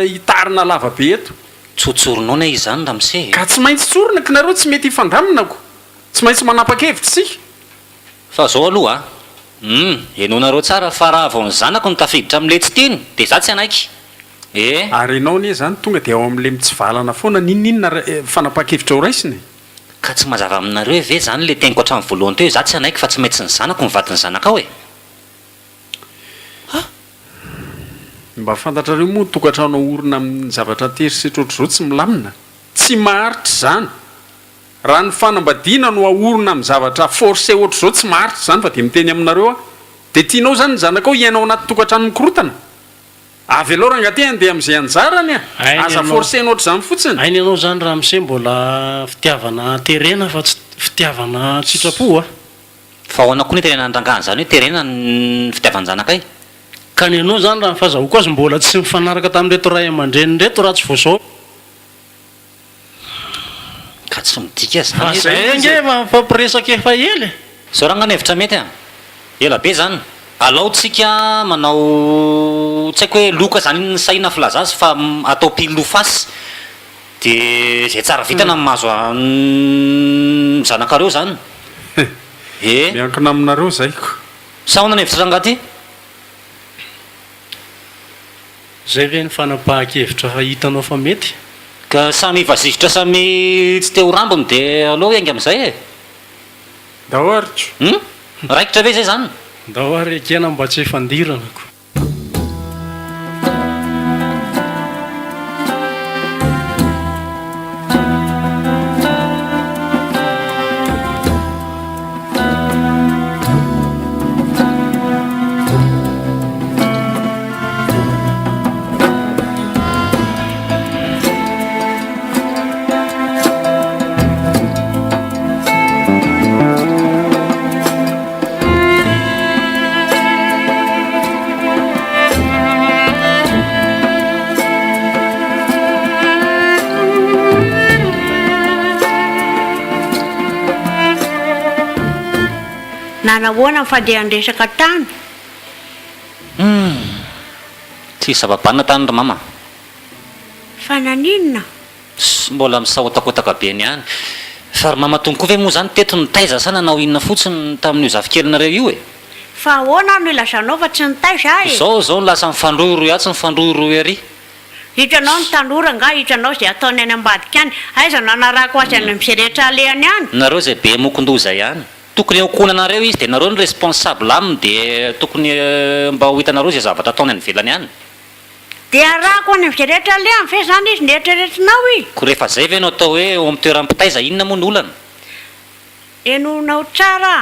Speaker 4: hitarina lava be eto
Speaker 6: tsotsoronao na izy zany ramse
Speaker 4: ka tsy maintsy tsorona ka nareo tsy mety hifandaminako tsy maintsy manapa-kevitra sika
Speaker 6: fa zao aloha enao nareo tsara fa raha vao ny zanako ny tafiditra am'le tsy tiany de za tsy anaiky
Speaker 4: ary enao ne zany tonga de ao am'le mitsivalana foana ninninona fanapa-kevitra ho raisiny
Speaker 6: ka tsy mazava aminareo ve zany le teniko hatramin'ny voalohany teo za tsy anaiky fa tsy maintsy ny zanako nyvadiny zanakao e
Speaker 4: mba fantatrareo moa tokantraonao orina amin'ny zavatra terisetra ohatr'zao tsy milamina tsy maharitra zany raha ny fanambadiana no aorina amin'ny zavatra forcé ohatr'zao tsy maharitra zany fa de miteny aminareo a de tianao zany ny zanakao hiainao anaty tokantrano mikorotana avy aloha rangaty andeha am'izay anjarany a aza forcé no ohatr'zany fotsiny
Speaker 2: ainy ianao zany raha mise mbola fitiavana terena fa tsy fitiavana tsitrapo a
Speaker 6: fa ahoana koa ny terena andrangana zany hoe terena ny fitiavany zanakay
Speaker 2: ka ny anao zany raha mifazahoko azy mbola tsy mifanaraka tamin'reto ray aman-dreny reto raha tsy voazao
Speaker 6: ka tsy midika
Speaker 2: fa zay nge fampiresaka efa ely
Speaker 6: zao raha nganevitra mety a ela be zany alaotsika manao tsy haiko hoe loka zany ny saina filaza azy fa atao pilo fasy de zay tsara vitana mahazo zanakareo zany
Speaker 4: miankina aminareo zayko
Speaker 6: sa hoana nevitra rangaty
Speaker 2: zay ve ny fanapahan-kevitra fa hitanao fa mety
Speaker 6: ka samy vazivitra samy tsy te ho rambony de aloha engy am'izay e
Speaker 4: dahoaritro
Speaker 6: raikitra ve zay zany
Speaker 2: da ho ary ekena mba tsy efandiranako
Speaker 3: nanahoana mifandehandresaka tany
Speaker 6: tsy zava-banina tany ry mama
Speaker 3: fa naninona
Speaker 6: mbola misahotakotaka be ny any fa ry mama tonga koa ve moa zany teto nitaiza sana nao inona fotsiny tamin'io zavikerinareo io e
Speaker 3: fa ahoana no ilazanao fa tsy nitaiza e
Speaker 6: zao ny lasa mifandroyroy atsy mifandroyroy ary
Speaker 3: hitranao ny tanora nga hitranao zay ataony any ambadika any aiza nanarako azy any miseretra alehany any
Speaker 6: nareo zay be mokondoza ihany tokony eokonanareo izy de nareo ny responsable aminy de tokony mba ho hitanareo zay zavatra ataony any velany any
Speaker 3: de arahako any miseretra alehany fe zany izy neritreretinao i
Speaker 6: ko rehefa zay ve nao atao hoe eo amin'ny toeram-pitaiza inona moa ny olana
Speaker 3: enonao tsara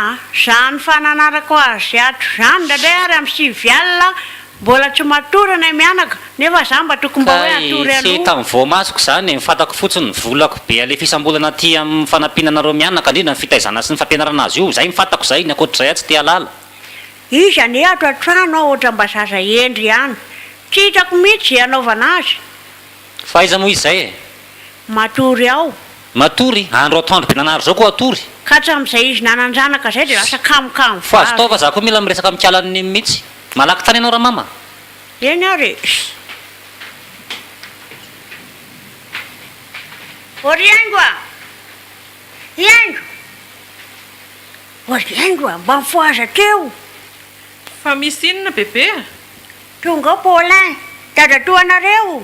Speaker 3: zany fananarako azy atro zany ndradray ary amin'ny 5 alina mbola tsy matorana mianaka nefa za mba tokony mba hoe atory
Speaker 6: tsy tamin'ny voamasoko zany mifantako fotsiny volako be alefisam-bolana ty amin'ny fanampinanareo mianaka indrindra ny fitaizana sy ny fampianarana azy io zay mifantako zay ny akoatr'izay a tsy te halala
Speaker 3: izy ane ato an-trano ao ohatra mba zaza endry ihany tsy hitako mihitsy anaovana azy.
Speaker 6: fa aiza moa izy zay e
Speaker 3: Matory aho.
Speaker 6: matory andro atoandro be nanaro zao koa atory
Speaker 3: Ka hatramin'izay izy nanandranaka zay dia lasa kamokamo
Speaker 6: fa azo tao fa za koa mila miresaka mikialany mihitsy malaky tany ianao raha mama
Speaker 3: eny aho re. Ory aingo a. Iango. Ory aingo a, mba mifoaza teo.
Speaker 5: fa misy inona bebe
Speaker 3: Tonga ao Paulin, dadatoanareo.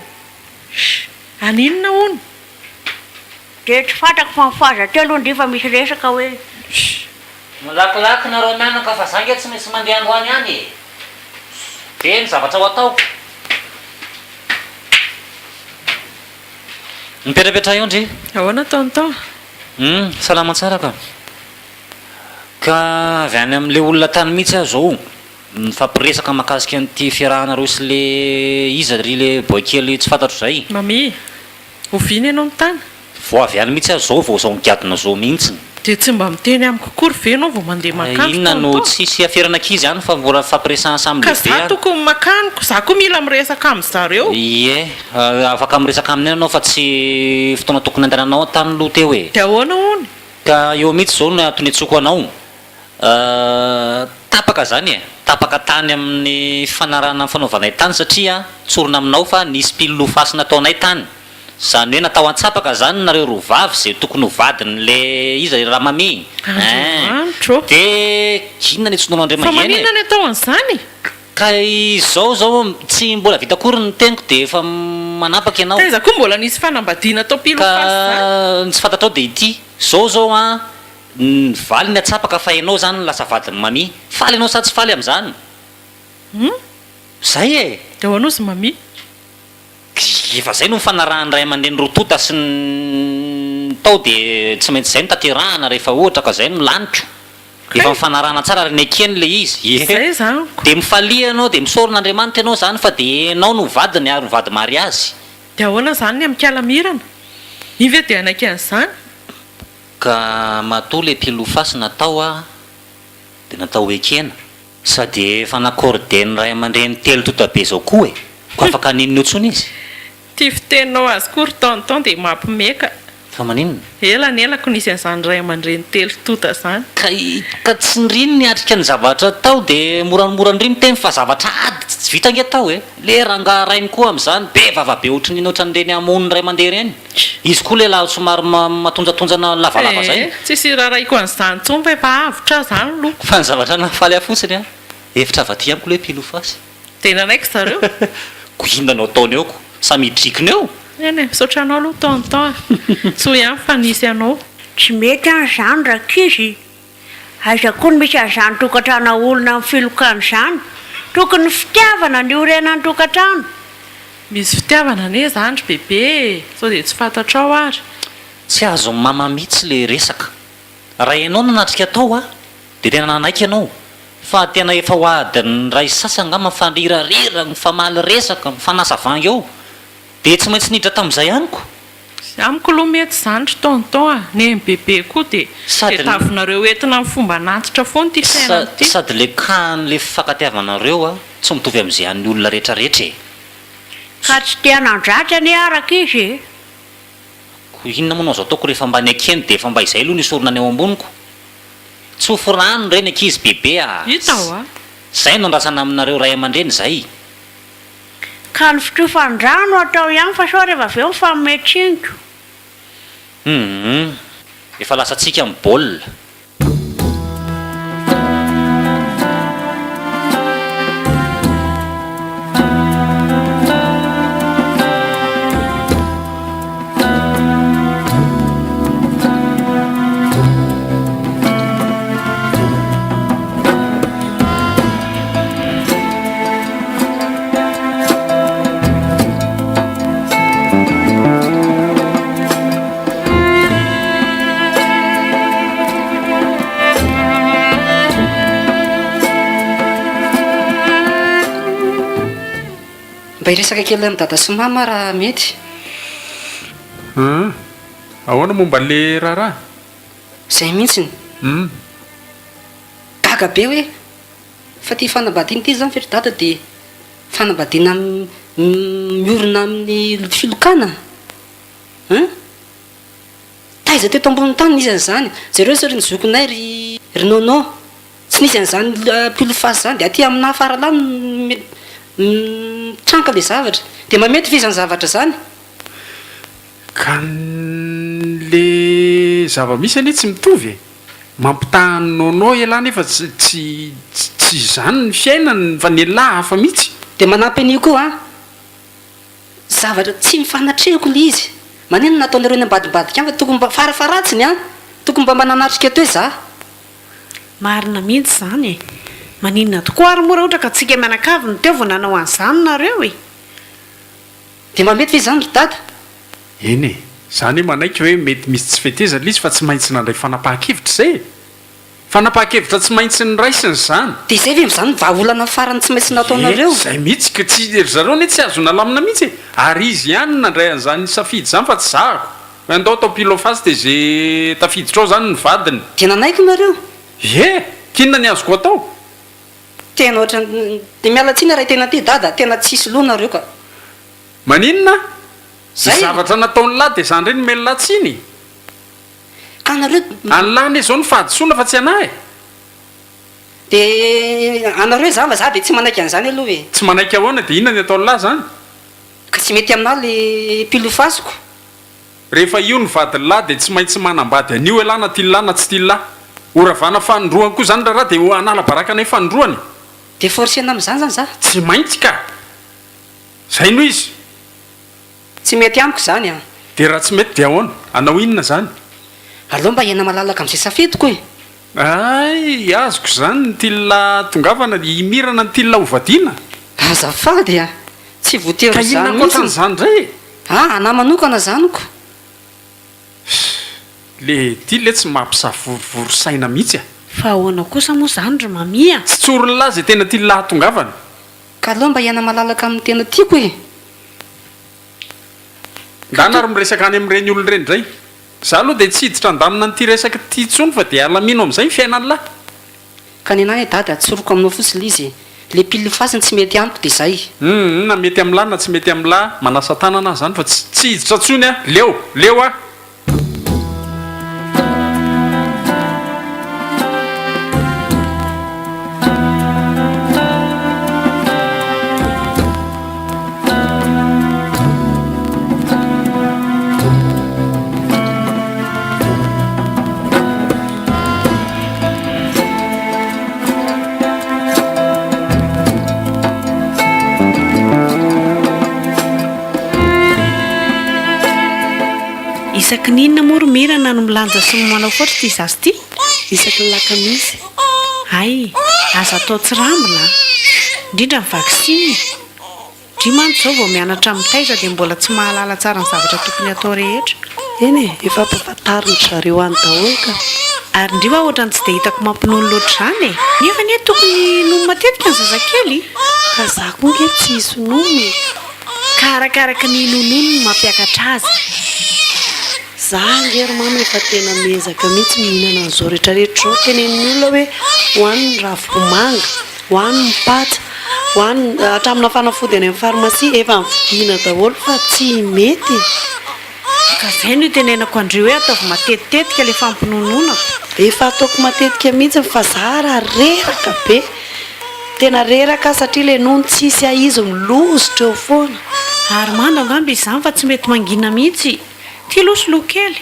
Speaker 5: aninona ono
Speaker 3: Dia tsy fantako fa mifoaza teo aloha ndrifa misy resaka hoe.
Speaker 6: malakilaky nareo mianaka fa zange tsy maintsy mandeha androany any de ny zavatra ho ataoko mipetrapetra eo ndry
Speaker 5: ahoana tonton
Speaker 6: salama tsara ka avy any amin'le olona tany mihitsy aho zao mifampiresaka mahakasika an'ity fiarahanareo sy le iza ry le boakely tsy fantatro zay
Speaker 5: mami oviana ianao mitana
Speaker 6: vo avy any mihitsy aho zao vao zao migadina zao mihitsiny
Speaker 5: dia tsy mba miteny amiko kory ve ianao vao mandeha makano
Speaker 6: inona no tsisy aferanankizy any fa mbola fampiresana samy
Speaker 5: ka
Speaker 6: lehibe
Speaker 5: za
Speaker 6: any
Speaker 5: tokony makaniko za koa mila miresaka amin'ny zareo
Speaker 6: ie afaka miresaka amin'ny anao fa tsy fotoana tokony andehananao tamin'ny loha teo e
Speaker 5: dia ahoana ony
Speaker 6: ka eo mihitsy zao no atony atsoko anao tapaka zany e tapaka tany amin'ny fanarana fanaovanay tany satria tsorona aminao fa nisy pililofasina ataonay tany zany hoe natao antsapaka zany nareo rovavy zay tokony ho vadiny le iza raha mami
Speaker 5: androandro
Speaker 6: de inona ny tsononao andre
Speaker 5: fa
Speaker 6: maheny
Speaker 5: maninona ny atao an'izany
Speaker 6: ka izao zao tsy mbola vita kory ny teniko de efa manapaka ianao
Speaker 5: taiza koa mbola nisy fanambadiana atao pilofasy
Speaker 6: ka tsy fantatrao de ity zao zao a valy ny atsapaka fa ianao zany lasa vadiny mami faly ianao sady tsy faly am'zany zay e
Speaker 5: dia ahoana ozy mami
Speaker 6: efa zay no mifanarahan ray aman-dreny rotota sy ny tao de tsy maintsy zay no taterahana rehefa ohatra ka zay no lanitro efa mifanarahana tsara ary ny akeny le izy
Speaker 5: zay zaniko
Speaker 6: de mifalia anao de misoron'andriamanitra ianao zany fa de enao no vadiny ary mivady mary azy
Speaker 5: dia ahoana zany ny amikalamirana iny ve dia anaiky an'izany
Speaker 6: ka matoa le pilofasy natao a de natao ekena sady efa nakordeny ray aman-dreny telo totabe zao koa e ko afaka ninona otsony izy
Speaker 5: tia fiteninao azy kory tonton dia mampimeka
Speaker 6: fa maninona
Speaker 5: elanelako nisy an'izany ray aman-dreny telo tota zany
Speaker 6: ka tsy niriny ny atrika ny zavatra tao de moramorandry miteny fa zavatra ady tsy vita nge tao e le ranga rainy koa am'zany be vavabe ohatrany ohatran'ireny amoniny ray aman-deha reny izy koa le laha somary matonjatonjana lavalava zay
Speaker 5: tsisy raha raiko an'izany tsompa efa avitra zany loko
Speaker 6: fa ny zavatra nafaly afotsiny a efitra avaty amiko le pilofasy
Speaker 5: dia nanaiky zareo
Speaker 6: ko inona nao ataony eoko samy idrikiny eo
Speaker 5: eny e misaotranao aloha tonton tsy ho ihany fa nisy anao
Speaker 3: Tsy mety an'izany rakizy. Aiza koa no misy an'izany tokantrano olona amin'ny filokana izany. Tokony fitiavana ny orenan'ny tokantrano.
Speaker 5: misy fitiavana ane zany ry bebe sao dia tsy fantatrao ary
Speaker 6: tsy azo mama mihitsy le resaka raha ianao nanatrika tao a de tena nanaiky ianao fa tena efa ho adiny ray sasanga mifandrirarira mifamaly resaka mifanasa vangy eo de tsy maintsy nidra tamin'izay anyko
Speaker 5: amiko aloha mety zany ry tonton a ny bebe koa dia
Speaker 6: Sady-
Speaker 5: tavinareo entina amin'ny fomba nantitra foana ty fiainana ty
Speaker 6: sady le kan'le fakatiavanareo a tsy mitovy am'izay an'ny olona rehetrarehetra e
Speaker 3: Ka tsy tia nandratra ny araka izy e.
Speaker 6: ko inona moa no azo ataoko rehefa mba ny akeny de efa mba izay aloha nisorona any eo amboniko tsy ho forano reny ankizy bebe a
Speaker 5: hita ho a
Speaker 6: zay no andrasana aminareo ray aman-dreny zay
Speaker 3: Ka ny fitofan-drano atao ihany fa sao rehefa avy eo mifanometsinku.
Speaker 6: efa lasa tsika amin'ny baolina
Speaker 1: mba hiresaka kely amin'ny dada sy mama raha mety
Speaker 4: ahoana momba le raharaha
Speaker 1: zay mihitsiny gaga be hoe fa ty fanambadiany ity zany fetry dada de fanambadiana miorina amin'ny filokana taiza teto ambony tany nisy an'izany zareo sary nyzokonay ry nono tsy nisy an'izany pilofasy zany de aty amina farala tranka le zavatra de mamety fizany zavatra zany
Speaker 4: ka le zava-misy anie tsy mitovy mampitahany nono ela nefa tsy zany ny fiainany fa ny lahy hafa mihitsy
Speaker 1: de manampy an'io koa zavatra tsy mifanatrehako le izy manino nataonareo ny ambadibadika any fa tokony mba farafaratsiny tokony mba mananatrika atoe za
Speaker 3: marina mihitsy zany maninona tokoa ary moa raha ohatra ka tsika mianakavy ny teo vao nanao an'izany nareo
Speaker 1: de mamety fi zany ry dada
Speaker 4: eny zany hoe manaiky hoe mety misy tsy fetezana l izy fa tsy maintsy nandray fanapahan-kevitra zay fanapahan-kevitra tsy maintsy ny raisiny zany
Speaker 1: de zay ve mizany vaolana farany tsy maintsy nataonareo
Speaker 4: zay mihitsy ka tsy ry zareo ne tsy azona lamina mihitsy ary izy ihany nandray an'izany safidy zany fa tsy zahako andao atao pilofasy de zay tafiditra ao zany ny vadiny
Speaker 1: de nanaiky nareo
Speaker 4: kinona ny azoko atao
Speaker 1: tena ohatra de mialatsiny raha tena ty dada tena tsisy loha nareo ka
Speaker 4: maninona zay zavatra nataony lahy de zany reny melatsiny
Speaker 1: ka nareo
Speaker 4: anylahy ne zao ny fahadisoana fa tsy anahy
Speaker 1: de anareo zava za de tsy manaiky an'izany aloha e
Speaker 4: tsy manaiky ahoana de inona ny ataony lahy zany
Speaker 1: ka tsy mety amina le pilofasiko
Speaker 4: rehefa io ny vadiny lahy de tsy maintsy manambady an'io elahy na tialahy na tsy tialahy oravana fanondroany koa zany raharaha de anala baraka anay fanondroany
Speaker 1: de forcena am'izany zany za
Speaker 4: tsy maintsy ka zay noho izy
Speaker 1: tsy mety amiko zany
Speaker 4: de raha tsy mety de ahoana anao inona zany
Speaker 1: aloha mba hiana malalaka am'izay safidiko
Speaker 4: ay azoko zany ny tialahy tongavana imirana ny tialahy hovadiana
Speaker 1: azafady tsy voatery
Speaker 4: inona koatran'izany ndray
Speaker 1: ana manokana zaniko
Speaker 4: le ty le tsy mampisavorosaina mihitsy
Speaker 3: fa ahoana kosa moa zany ry mamia
Speaker 4: tsy tsory ny lahy zay tena tia lahy tongavana
Speaker 1: ka aloha mba hiana malalaka amin'ny tena tiako
Speaker 4: ndana ary miresaka any amin'ireny olona ireny ndray za aloha de tsy hiditra andamina nyty resaka ty tsony fa de alamino amin'izay ny fiainany lahy
Speaker 1: ka ny anany dady atsoroko aminao fotsy le izy le pilofasiny tsy mety amiko de zay
Speaker 4: na mety amin'ny lahy na tsy mety amin'ny lahy manasa tanana azy zany fa tsy hiditra tsony leo
Speaker 3: isaky ninona moromirana no milanja sy ny manao foatra ty zazy ty
Speaker 7: isaky ny lakamisy
Speaker 3: ay aza atao tsy rambona indrindra ny vaksiny ndrimany zao vao mianatra mitaiza de mbola tsy mahalala tsara ny zavatra tokony atao rehetra
Speaker 7: eny efa mpafatariny zareo any daholo ka
Speaker 3: ary ndriva ohatra ny tsy de hitako mampinono loatra zany nefa ny tokony nono matetika ny zazakely
Speaker 7: ka za koa nge tsy hisy nono
Speaker 3: ka arakaraka ny nonono no mampiakatra azy
Speaker 7: za ngery mama efa tena mezaka mihitsy mihinana an'izao rehetrarehetra zao tenen'ny olona hoe hoaniny ravim-pomanga hoaniny pata hoaniny hatramina fanafody any amin'ny farmasia efa mividina daholo fa tsy mety
Speaker 3: ka zay no tenenako andreo hoe ataovy matetitetika le fampinononako
Speaker 7: efa ataoko matetika mihitsy fa za raha reraka be tena reraka satria le nono tsisy aizy milozotra eo foana
Speaker 3: ary manda angamby izany fa tsy mety mangina mihitsy ty losoloa kely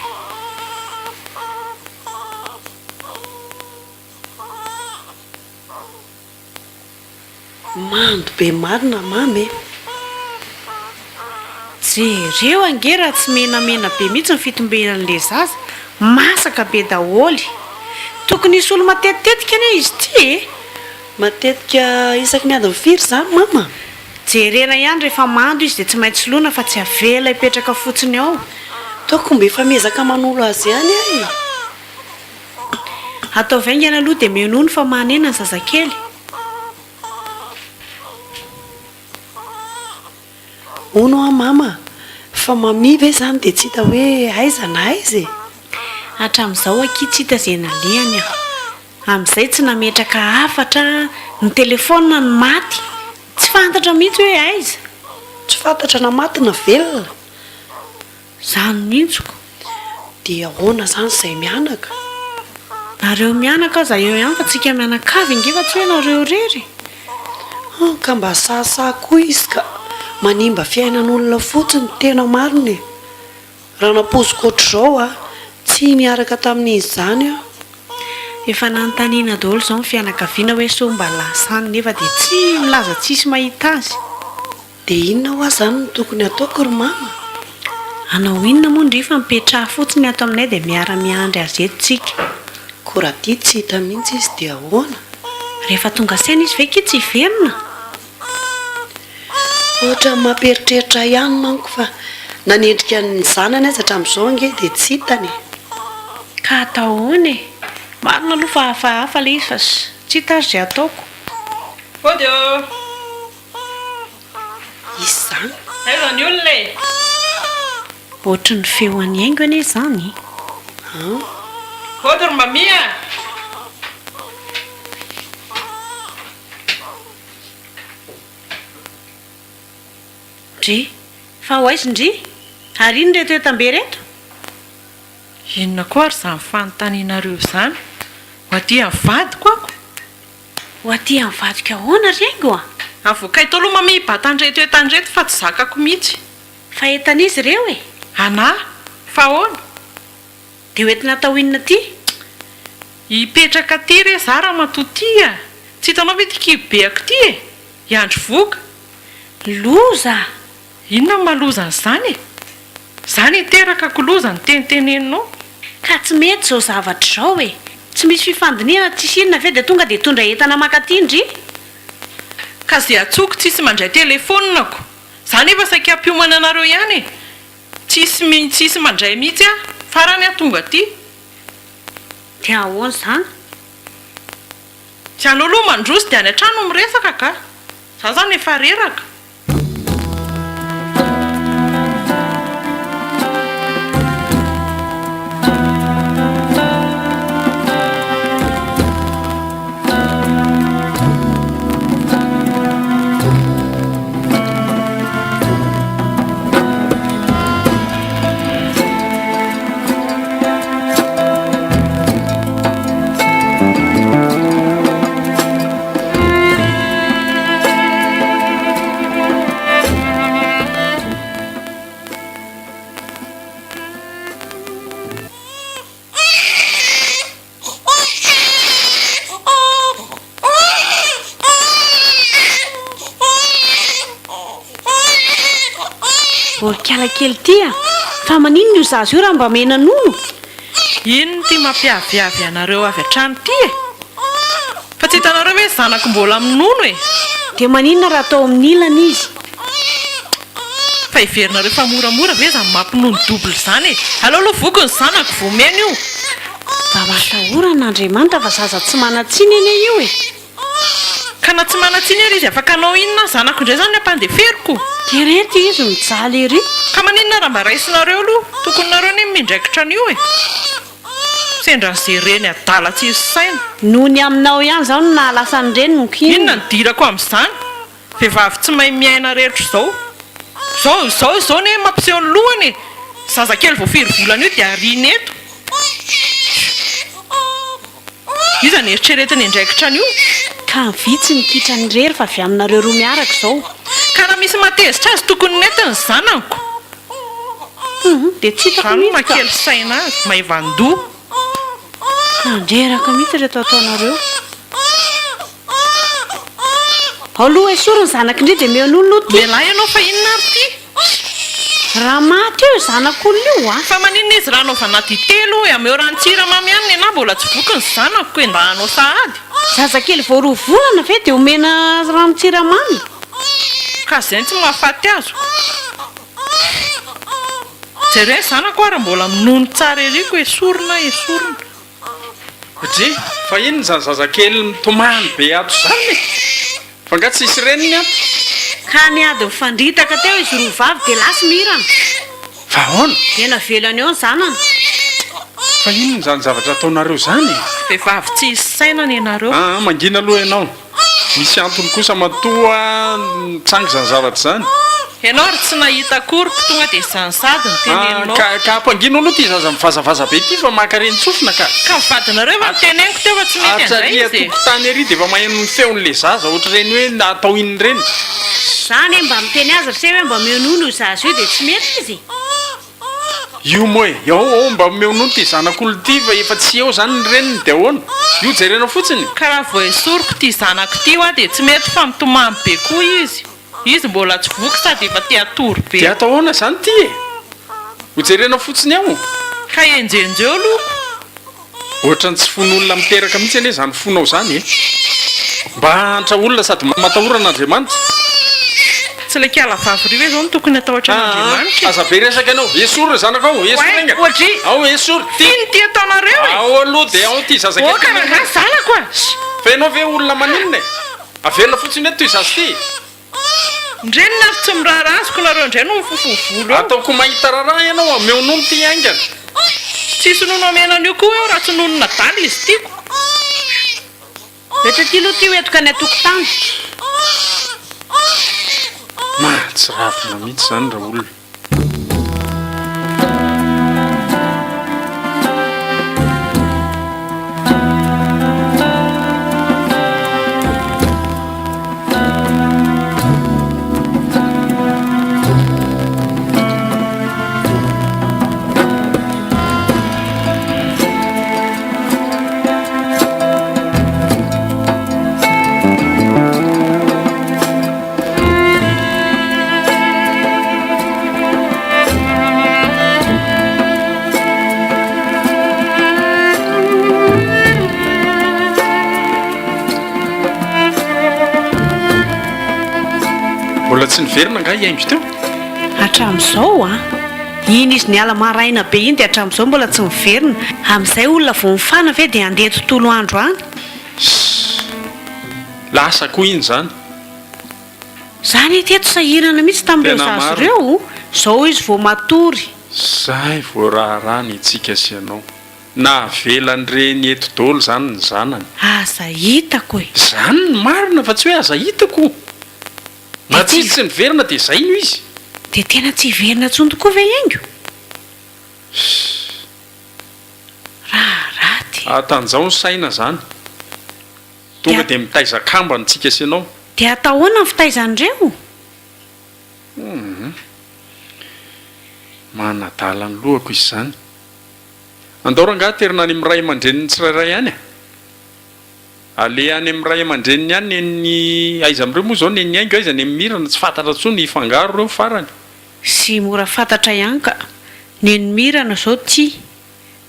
Speaker 7: mando be marina mamy
Speaker 3: jereo angera tsy menamena be mihitsy ny fitombenan'le zaza masaka be daholy tokony isy olo matetitetika ane izy ty
Speaker 7: matetika isaky miady mifiry zany mama
Speaker 3: jerena ihany rehefa mando izy de tsy maintsy loana fa tsy avela hipetraka fotsiny ao
Speaker 7: taoko mba efa mezaka manolo azy ihany ay
Speaker 3: atao vaingana aloha de menono fa manena ny zazakely
Speaker 7: ono a mama fa mami ve zany de tsy hita hoe aiza na aizy
Speaker 3: hatramin'izao aki tsy hita zay nalehany amin'izay tsy nametraka afatra ny telefona ny maty tsy fantatra mihitsy hoe aiza
Speaker 7: tsy fantatra namatina velona
Speaker 3: zany mihitsiko
Speaker 7: dia ahoana zany izay mianaka
Speaker 3: nareo mianaka aza eo ihany fa tsika mianakavy ingefa tsy hoe nareo rery
Speaker 7: ka mba sahasaha koa izy ka manimba fiainan'olona fotsiny tena mariny raha napoziko ohatr'izao a tsy miaraka tamin'izy zany a
Speaker 3: efa nanontaniana daholo izao ny fianakaviana hoe so mba lasany nefa dia tsy milaza tsisy mahita azy
Speaker 7: dia inona ho azy zany no tokony ataoko ry mama
Speaker 3: anao inona moa ndry fa mipetraha fotsiny ato aminay dia miara-miandry azy eto tsika
Speaker 7: koa raha tia tsy hita mihitsy izy dia ahoana
Speaker 3: rehefa tonga saina izy ve ke tsy hiverina
Speaker 7: ohatra mamperitreritra ihany manko fa nanendrika ny zanany azy hatramin'izao ange dia tsy hitany
Speaker 3: ka ataohony e marina aloha fa hafahafa le izy fa tsy hita azy zay ataoko
Speaker 5: Odio!
Speaker 7: izy zany
Speaker 5: Aiza ny olona e?
Speaker 3: ohatry ny feoan'ny haingo anie zany
Speaker 5: Odio ry mamia!
Speaker 3: ndry fa ho aizy ndry ary ino reto etam-be reto
Speaker 5: Inona koa ary izany fanontanianareo izany? Ho aty amin'ny vadiko ako.
Speaker 3: ho aty amin'ny vadika ahoana ry haingo a
Speaker 5: Avoakaito aloha mamia batandreto etandreto fa tsy zakako mihitsy.
Speaker 3: fa entan'izy ireo e
Speaker 5: Anà? Fa ahoana?
Speaker 3: dia hoentina atao inona ty
Speaker 5: Hipetraka ty re za raha matoty a. Tsy hitanao ve ty kibeako ty e? Iandro voka.
Speaker 3: loza
Speaker 5: Inona ny malozana izany e? Zany hiteraka loza ny teniteneninao.
Speaker 3: ka tsy mety zao zavatra izao e tsy misy fifandiniana tsisy inona ve dia tonga dia tondra entana makaty ndry
Speaker 5: Ka zay atsoko tsisy mandray telefonako. Zany efa saika ampiomana anareo ihany e. Tsisy mandray mihitsy a. Farany a tonga ty.
Speaker 3: dia ahoana zany
Speaker 5: Tsy aleo aloha mandroso dia any an-trano miresaka ka. Za zany efa reraka.
Speaker 3: voakala kely ty a fa maninona io zaza io raha mba mena nono
Speaker 5: Ino ty mampiaviavy anareo avy hatrany ty e? Fa tsy hitanareo hoe zanako mbola amin'ny nono e?
Speaker 3: dia maninona raha atao amin'ny ilana izy
Speaker 5: Fa iverinareo fa moramora ve zany mampinono double zany e? Aleo aloha voko ny zanako voamena io.
Speaker 3: mba masahorana n'Andriamanitra fa zaza tsy manatsiny ene io e
Speaker 5: Ka na tsy manatsiny ery izy afaka anao inona zanako indray zany ampandeferiko.
Speaker 3: dia reto izy mijaly ery
Speaker 5: Ka maninona raha mba raisinareo aloha? Tokony nareo ny mindraikitra an'io e. Sendra n'izay reny adala tsisy saina.
Speaker 3: noho ny aminao ihany zao no nahalasa ny reny
Speaker 5: Inona
Speaker 3: nokinona
Speaker 5: ny dirako amin'izany? Vehivavy tsy mahay miaina rehetra izao. Zao ne mampiseho ny lohany e. Zazakely vao firy volana io dia ariana eto. Io zany eritreretiny indraikitra an'io.
Speaker 3: ka vitsy ny kitra ny rery fa avy aminareo roa miaraka izao
Speaker 5: Ka raha misy matezitra azy tokony netiny zanako.
Speaker 3: dia tsy hitako
Speaker 5: Zany
Speaker 3: mihitsy
Speaker 5: makely saina azy maivandoa.
Speaker 3: ka andreraka mihitsy reto ataonareo aloha esorony zanaka indray dia meonono ty
Speaker 5: Lehilahy ianao fa inona ary ty?
Speaker 3: raha maty eo zanak'olona io a
Speaker 5: Fa maninona izy raha anaova anaty telo hoe ameo ranon-tsiramamy ihany ny anahy mbola tsy voky ny zanako hoe ndahanao sahady.
Speaker 3: zazakely vao roa volana ve dia omena ranon-tsiramamy
Speaker 5: Ka zay tsy mahafaty azo. Jereo zanako ary mbola minono tsara eriko esorina.
Speaker 4: Dre fa inona zany zazakely mitomany be ato zany e? Fa nga tsisy reniny ato.
Speaker 3: ka niady mifandritaka teo izy roa vavy dia lasy mirana
Speaker 4: Fa ahoana?
Speaker 3: dia navelany eo ny zanany
Speaker 4: Fa inona zany zavatra ataonareo zany e?
Speaker 5: Vehivavy tsy hisy saina ny ianareo.
Speaker 4: Mangina aloha ianao. misy antony kosa matoa mitsangy zany zavatra zany
Speaker 5: ianao ary tsy nahita koriko tonga dia izany sady ny teneninao
Speaker 4: ka ampangino aloha ty zaza mivazavaza be ty fa makareny tsofina ka
Speaker 5: ka mivadinareo fa niteneniko teo fa tsy mety an'izay
Speaker 4: atsaria
Speaker 5: izy
Speaker 4: tokotany ary dia efa maheno ny feon'le zaza ohatra reny hoe atao iny reny
Speaker 7: zany mba miteny azy rse hoe mba mionono zazy io dia tsy mety izy
Speaker 4: io moa e ao mba meonono ty zanak'olo ty fa efa tsy eo zany ny reniny dia ahoana io jerena fotsiny
Speaker 5: ka raha voesoriko ty zanako ty a dia tsy mety fa mitomamy be koa izy mbola tsy voky sady efa te atory be
Speaker 4: dia atao ahoana zany ty e hojerena fotsiny ao
Speaker 5: ka enjenjeo loko
Speaker 4: ohatra ny tsy fon'olona miteraka mihitsy anie zany fonao zany e mba hantra olona sady matahoran'andriamanitra
Speaker 5: tsy le kialavavy ry hoe zao no tokony atao hatran'andriamanitra
Speaker 4: aza be resaka ianao esory zanaka ao esorenga
Speaker 5: ohatry
Speaker 4: ao esory ty
Speaker 5: iny ty ataonareo e
Speaker 4: ao aloha dia ao ty zazakely
Speaker 5: oka raha zanako a
Speaker 4: fa ianao ve olona maninona e avelona fotsiny eto toy zazy ty
Speaker 5: ndrenina ary tsy miraharaha azoko nareo indray no mifofovolo
Speaker 4: ataoko mahita raharaha ianao meonono ty aingana
Speaker 5: tsisy nono amenan'io koa eo raha tsy nonona daly izy tiako
Speaker 7: rehetra ty aloha ty hoetoka ny atokotany
Speaker 4: tsy ravina mihitsy zany raha olona mbola tsy niverina nga iaingo teo
Speaker 7: hatramin'izao a iny izy ny ala maraina be iny dia hatramin'izao mbola tsy miverina amin'izay olona vo mifana ve dia andeha tontolo andro any
Speaker 4: lasa koa iny zany
Speaker 7: zany teto sahirana mihitsy tamin'ireo
Speaker 4: Tena
Speaker 7: zazy
Speaker 4: maro.
Speaker 7: ireo zao izy vo matory
Speaker 4: zay vo raharah ny itsika sy ianao na velany reny eto dolo zany ny zanany
Speaker 7: aza hitako e
Speaker 4: zany ny marina fa tsy hoe aza hitako matsitsy ny verina dia zay no izy
Speaker 7: dia tena tsy hiverina ntsony tokoa ve aingo raharaty
Speaker 4: atanjao ny saina zany tonga dia mitaizakamba ny tsika sy ianao
Speaker 7: dia atao hoana ny fitaizan'ireo
Speaker 4: manadala ny lohako izy zany andaoranga terina any ami'ray aman-dreniny tsirairay ihany ale any ami'ray aman-dreniny ihany ny aiza am'ireo moa zao ny ny aingo aiza ny mirana tsy fantatra tso ny fangaro reo farany
Speaker 7: sy mora fantatra ihany ka neny mirana zao ty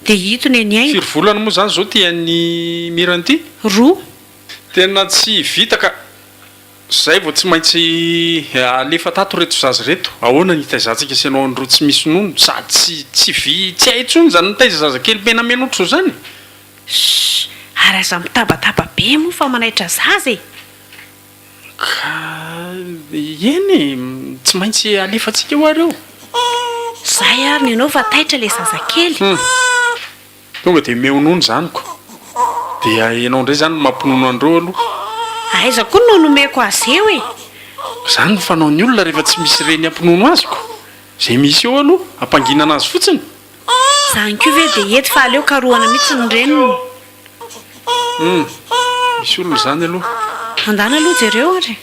Speaker 7: dia hito neny aingo
Speaker 4: firy volana moa zany zao ty any mirana ty
Speaker 7: roa
Speaker 4: tena tsy vita ka zay vo tsy maintsy alefa tato reto zazy reto ahoana nitaizantsika sy anao an'iro tsy misy nono sady tsy hay tsony zany nitaiza zazakely menamenotro zany
Speaker 7: ary aza mitabataba be moa fa manaitra zazy e
Speaker 4: ka eny tsy maintsy alefatsika ho areo
Speaker 7: zay ary ny ianao fa taitra le zazakely
Speaker 4: tonga dia meonono zany ko dia ianao indray zany mampinono andreo aloha
Speaker 7: aiza koa no nomeko azy eo e
Speaker 4: zany ny fanaony olona rehefa tsy misy reny ampinono aziko zay misy eo aloha ampanginana azy fotsiny
Speaker 7: zany ko ve dia ety fa aleo karohana mihitsy ny reniny
Speaker 4: misy olona zany aloha
Speaker 7: andana aloha jereo ary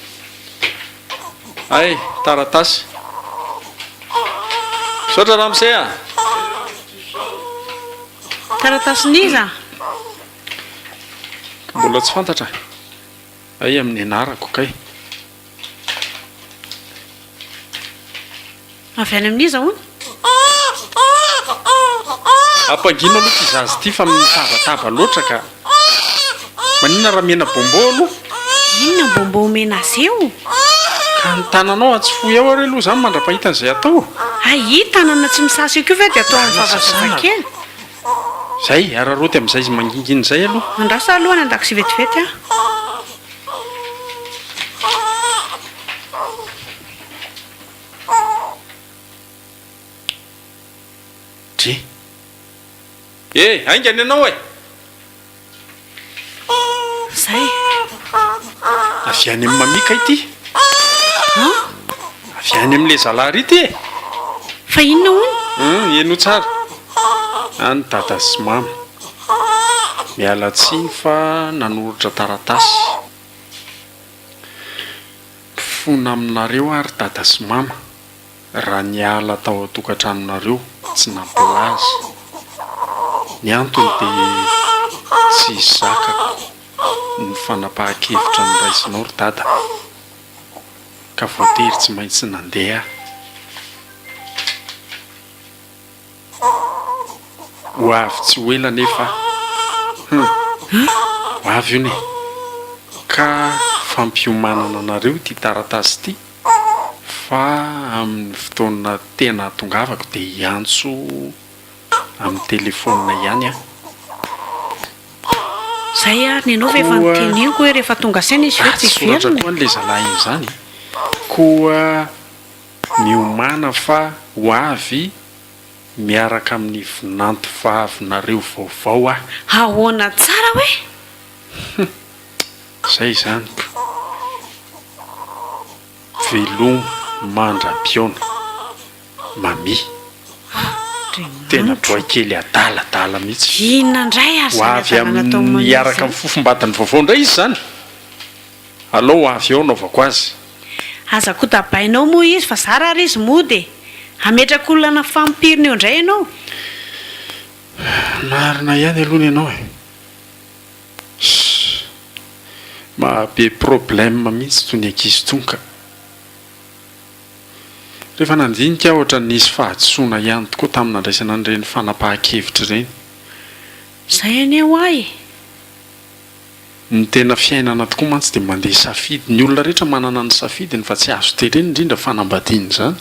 Speaker 4: ay taratasy sotra raha misay a
Speaker 7: taratasiniza
Speaker 4: mbola tsy fantatra ay amin'ny anarako kay
Speaker 7: avy any amin'iza hono
Speaker 4: ampangino aloha ty zazy ty fa mitabataba loatra ka maninona raha mena bombo aloha
Speaker 7: inona mbomba omena azy eo
Speaker 4: ka ny tananao atsy foy ao ary aloha zany mandra-pahitan'izay atao
Speaker 7: ai tanana tsy misasa io ko ve dia atao amin'ny vavazazakely
Speaker 4: zay araroty amin'izay izy manginginy zay aloha
Speaker 7: andrasa alohany andakozy vetivety a
Speaker 4: dre aingany ianao e
Speaker 7: zay
Speaker 4: avy any amin'ny mamika ity avy any amin'la zalahy ry ity e
Speaker 3: fa inona hono
Speaker 4: eno tsara any dada sy mama miala tsiny fa nanoratra taratasy fona aminareo ary dada sy mama raha niala tao atokantranonareo tsy nampilaza ny antony dia tsy zakako ny fanapahan-kevitra ny raisinao ry dada ka voatery tsy maintsy nandeha ho avy tsy ho ela nefa ho avy io ne ka fampiomanana anareo ty taratasy ty fa amin'ny fotoana tena tongavako dia hiantso amin'ny telefona ihany a
Speaker 3: zay ary ny anao efa nyteneniko hoe rehefa tonga saina izy ve tsy
Speaker 4: soratra
Speaker 3: verina
Speaker 4: koa n'la zalahy iny zany koa miomana fa ho avy miaraka amin'ny vinanto vavinareo vaovao ah
Speaker 3: ahoana tsara hoe
Speaker 4: zay zany velomo mandra-piona mami tena boakely adaladala mihitsy
Speaker 3: inona indray ary
Speaker 4: ho avy amin'ny miaraka amin'ny fofombatany vaovao indray izy zany alao ho avy eo naovako azy
Speaker 3: aza ko tabainao moa izy fa zara ary izy mody ametraka olona fampirina eo indray ianao
Speaker 4: marina ihany aloha ny ianao e mahabe problème mihitsy toy ny ankizy tonka rehefa nandinika ohatra nisy fahadisoana ihany tokoa tamin'nandraisana an'ireny fanapahan-kevitra ireny
Speaker 3: zay any eo ahy
Speaker 4: ny tena fiainana tokoa mantsy dia mandeha safidy ny olona rehetra manana ny safidiny fa tsy azo tereny indrindra fanambadiany zany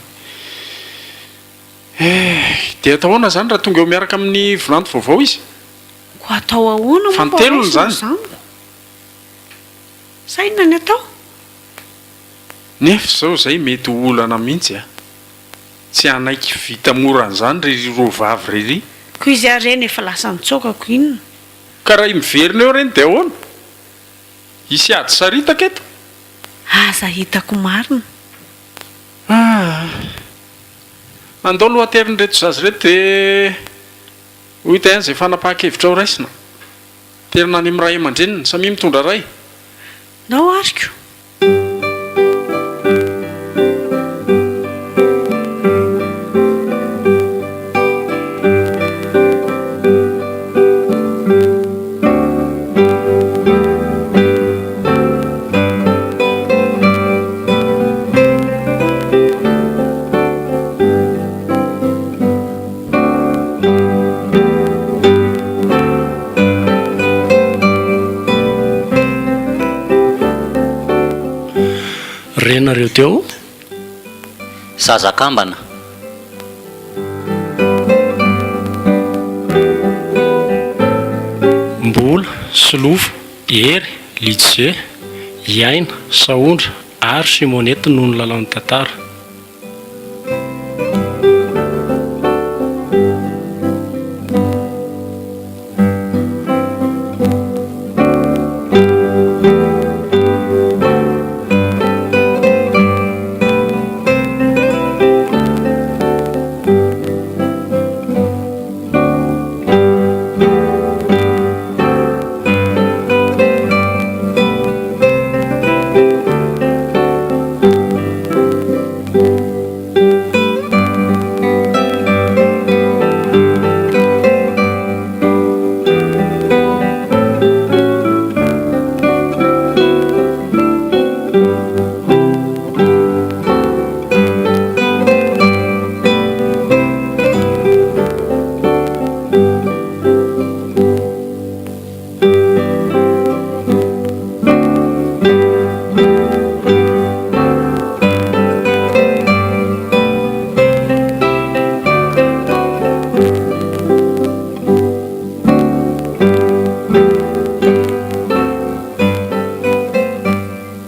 Speaker 4: dia atao ahoana zany raha tonga eo miaraka amin'ny vinanto vaovao izy
Speaker 3: ko atao ahoana
Speaker 4: fantelony zany
Speaker 3: saina ny atao
Speaker 4: nefa zao zay mety olana mihitsy a tsy anaiky vita moran'izany ry roa vavy rery
Speaker 3: ko izy ary reny efa lasa nitsokako inona
Speaker 4: ka raha miverina eo reny dia ahoana isy ady saritaka eto
Speaker 3: aza hitako marina
Speaker 4: andao lohaterin'ny reto zazy reto dia ho hita ihany izay fanapahan-kevitra ao raisina terina any amin'ny ray aman-dreniny samy mitondra ray
Speaker 3: nao ariko
Speaker 2: renareo teo
Speaker 6: zazakambana
Speaker 2: mbola silofo ery lidze iaina saondra ary simonety noho ny lalan'ny tantara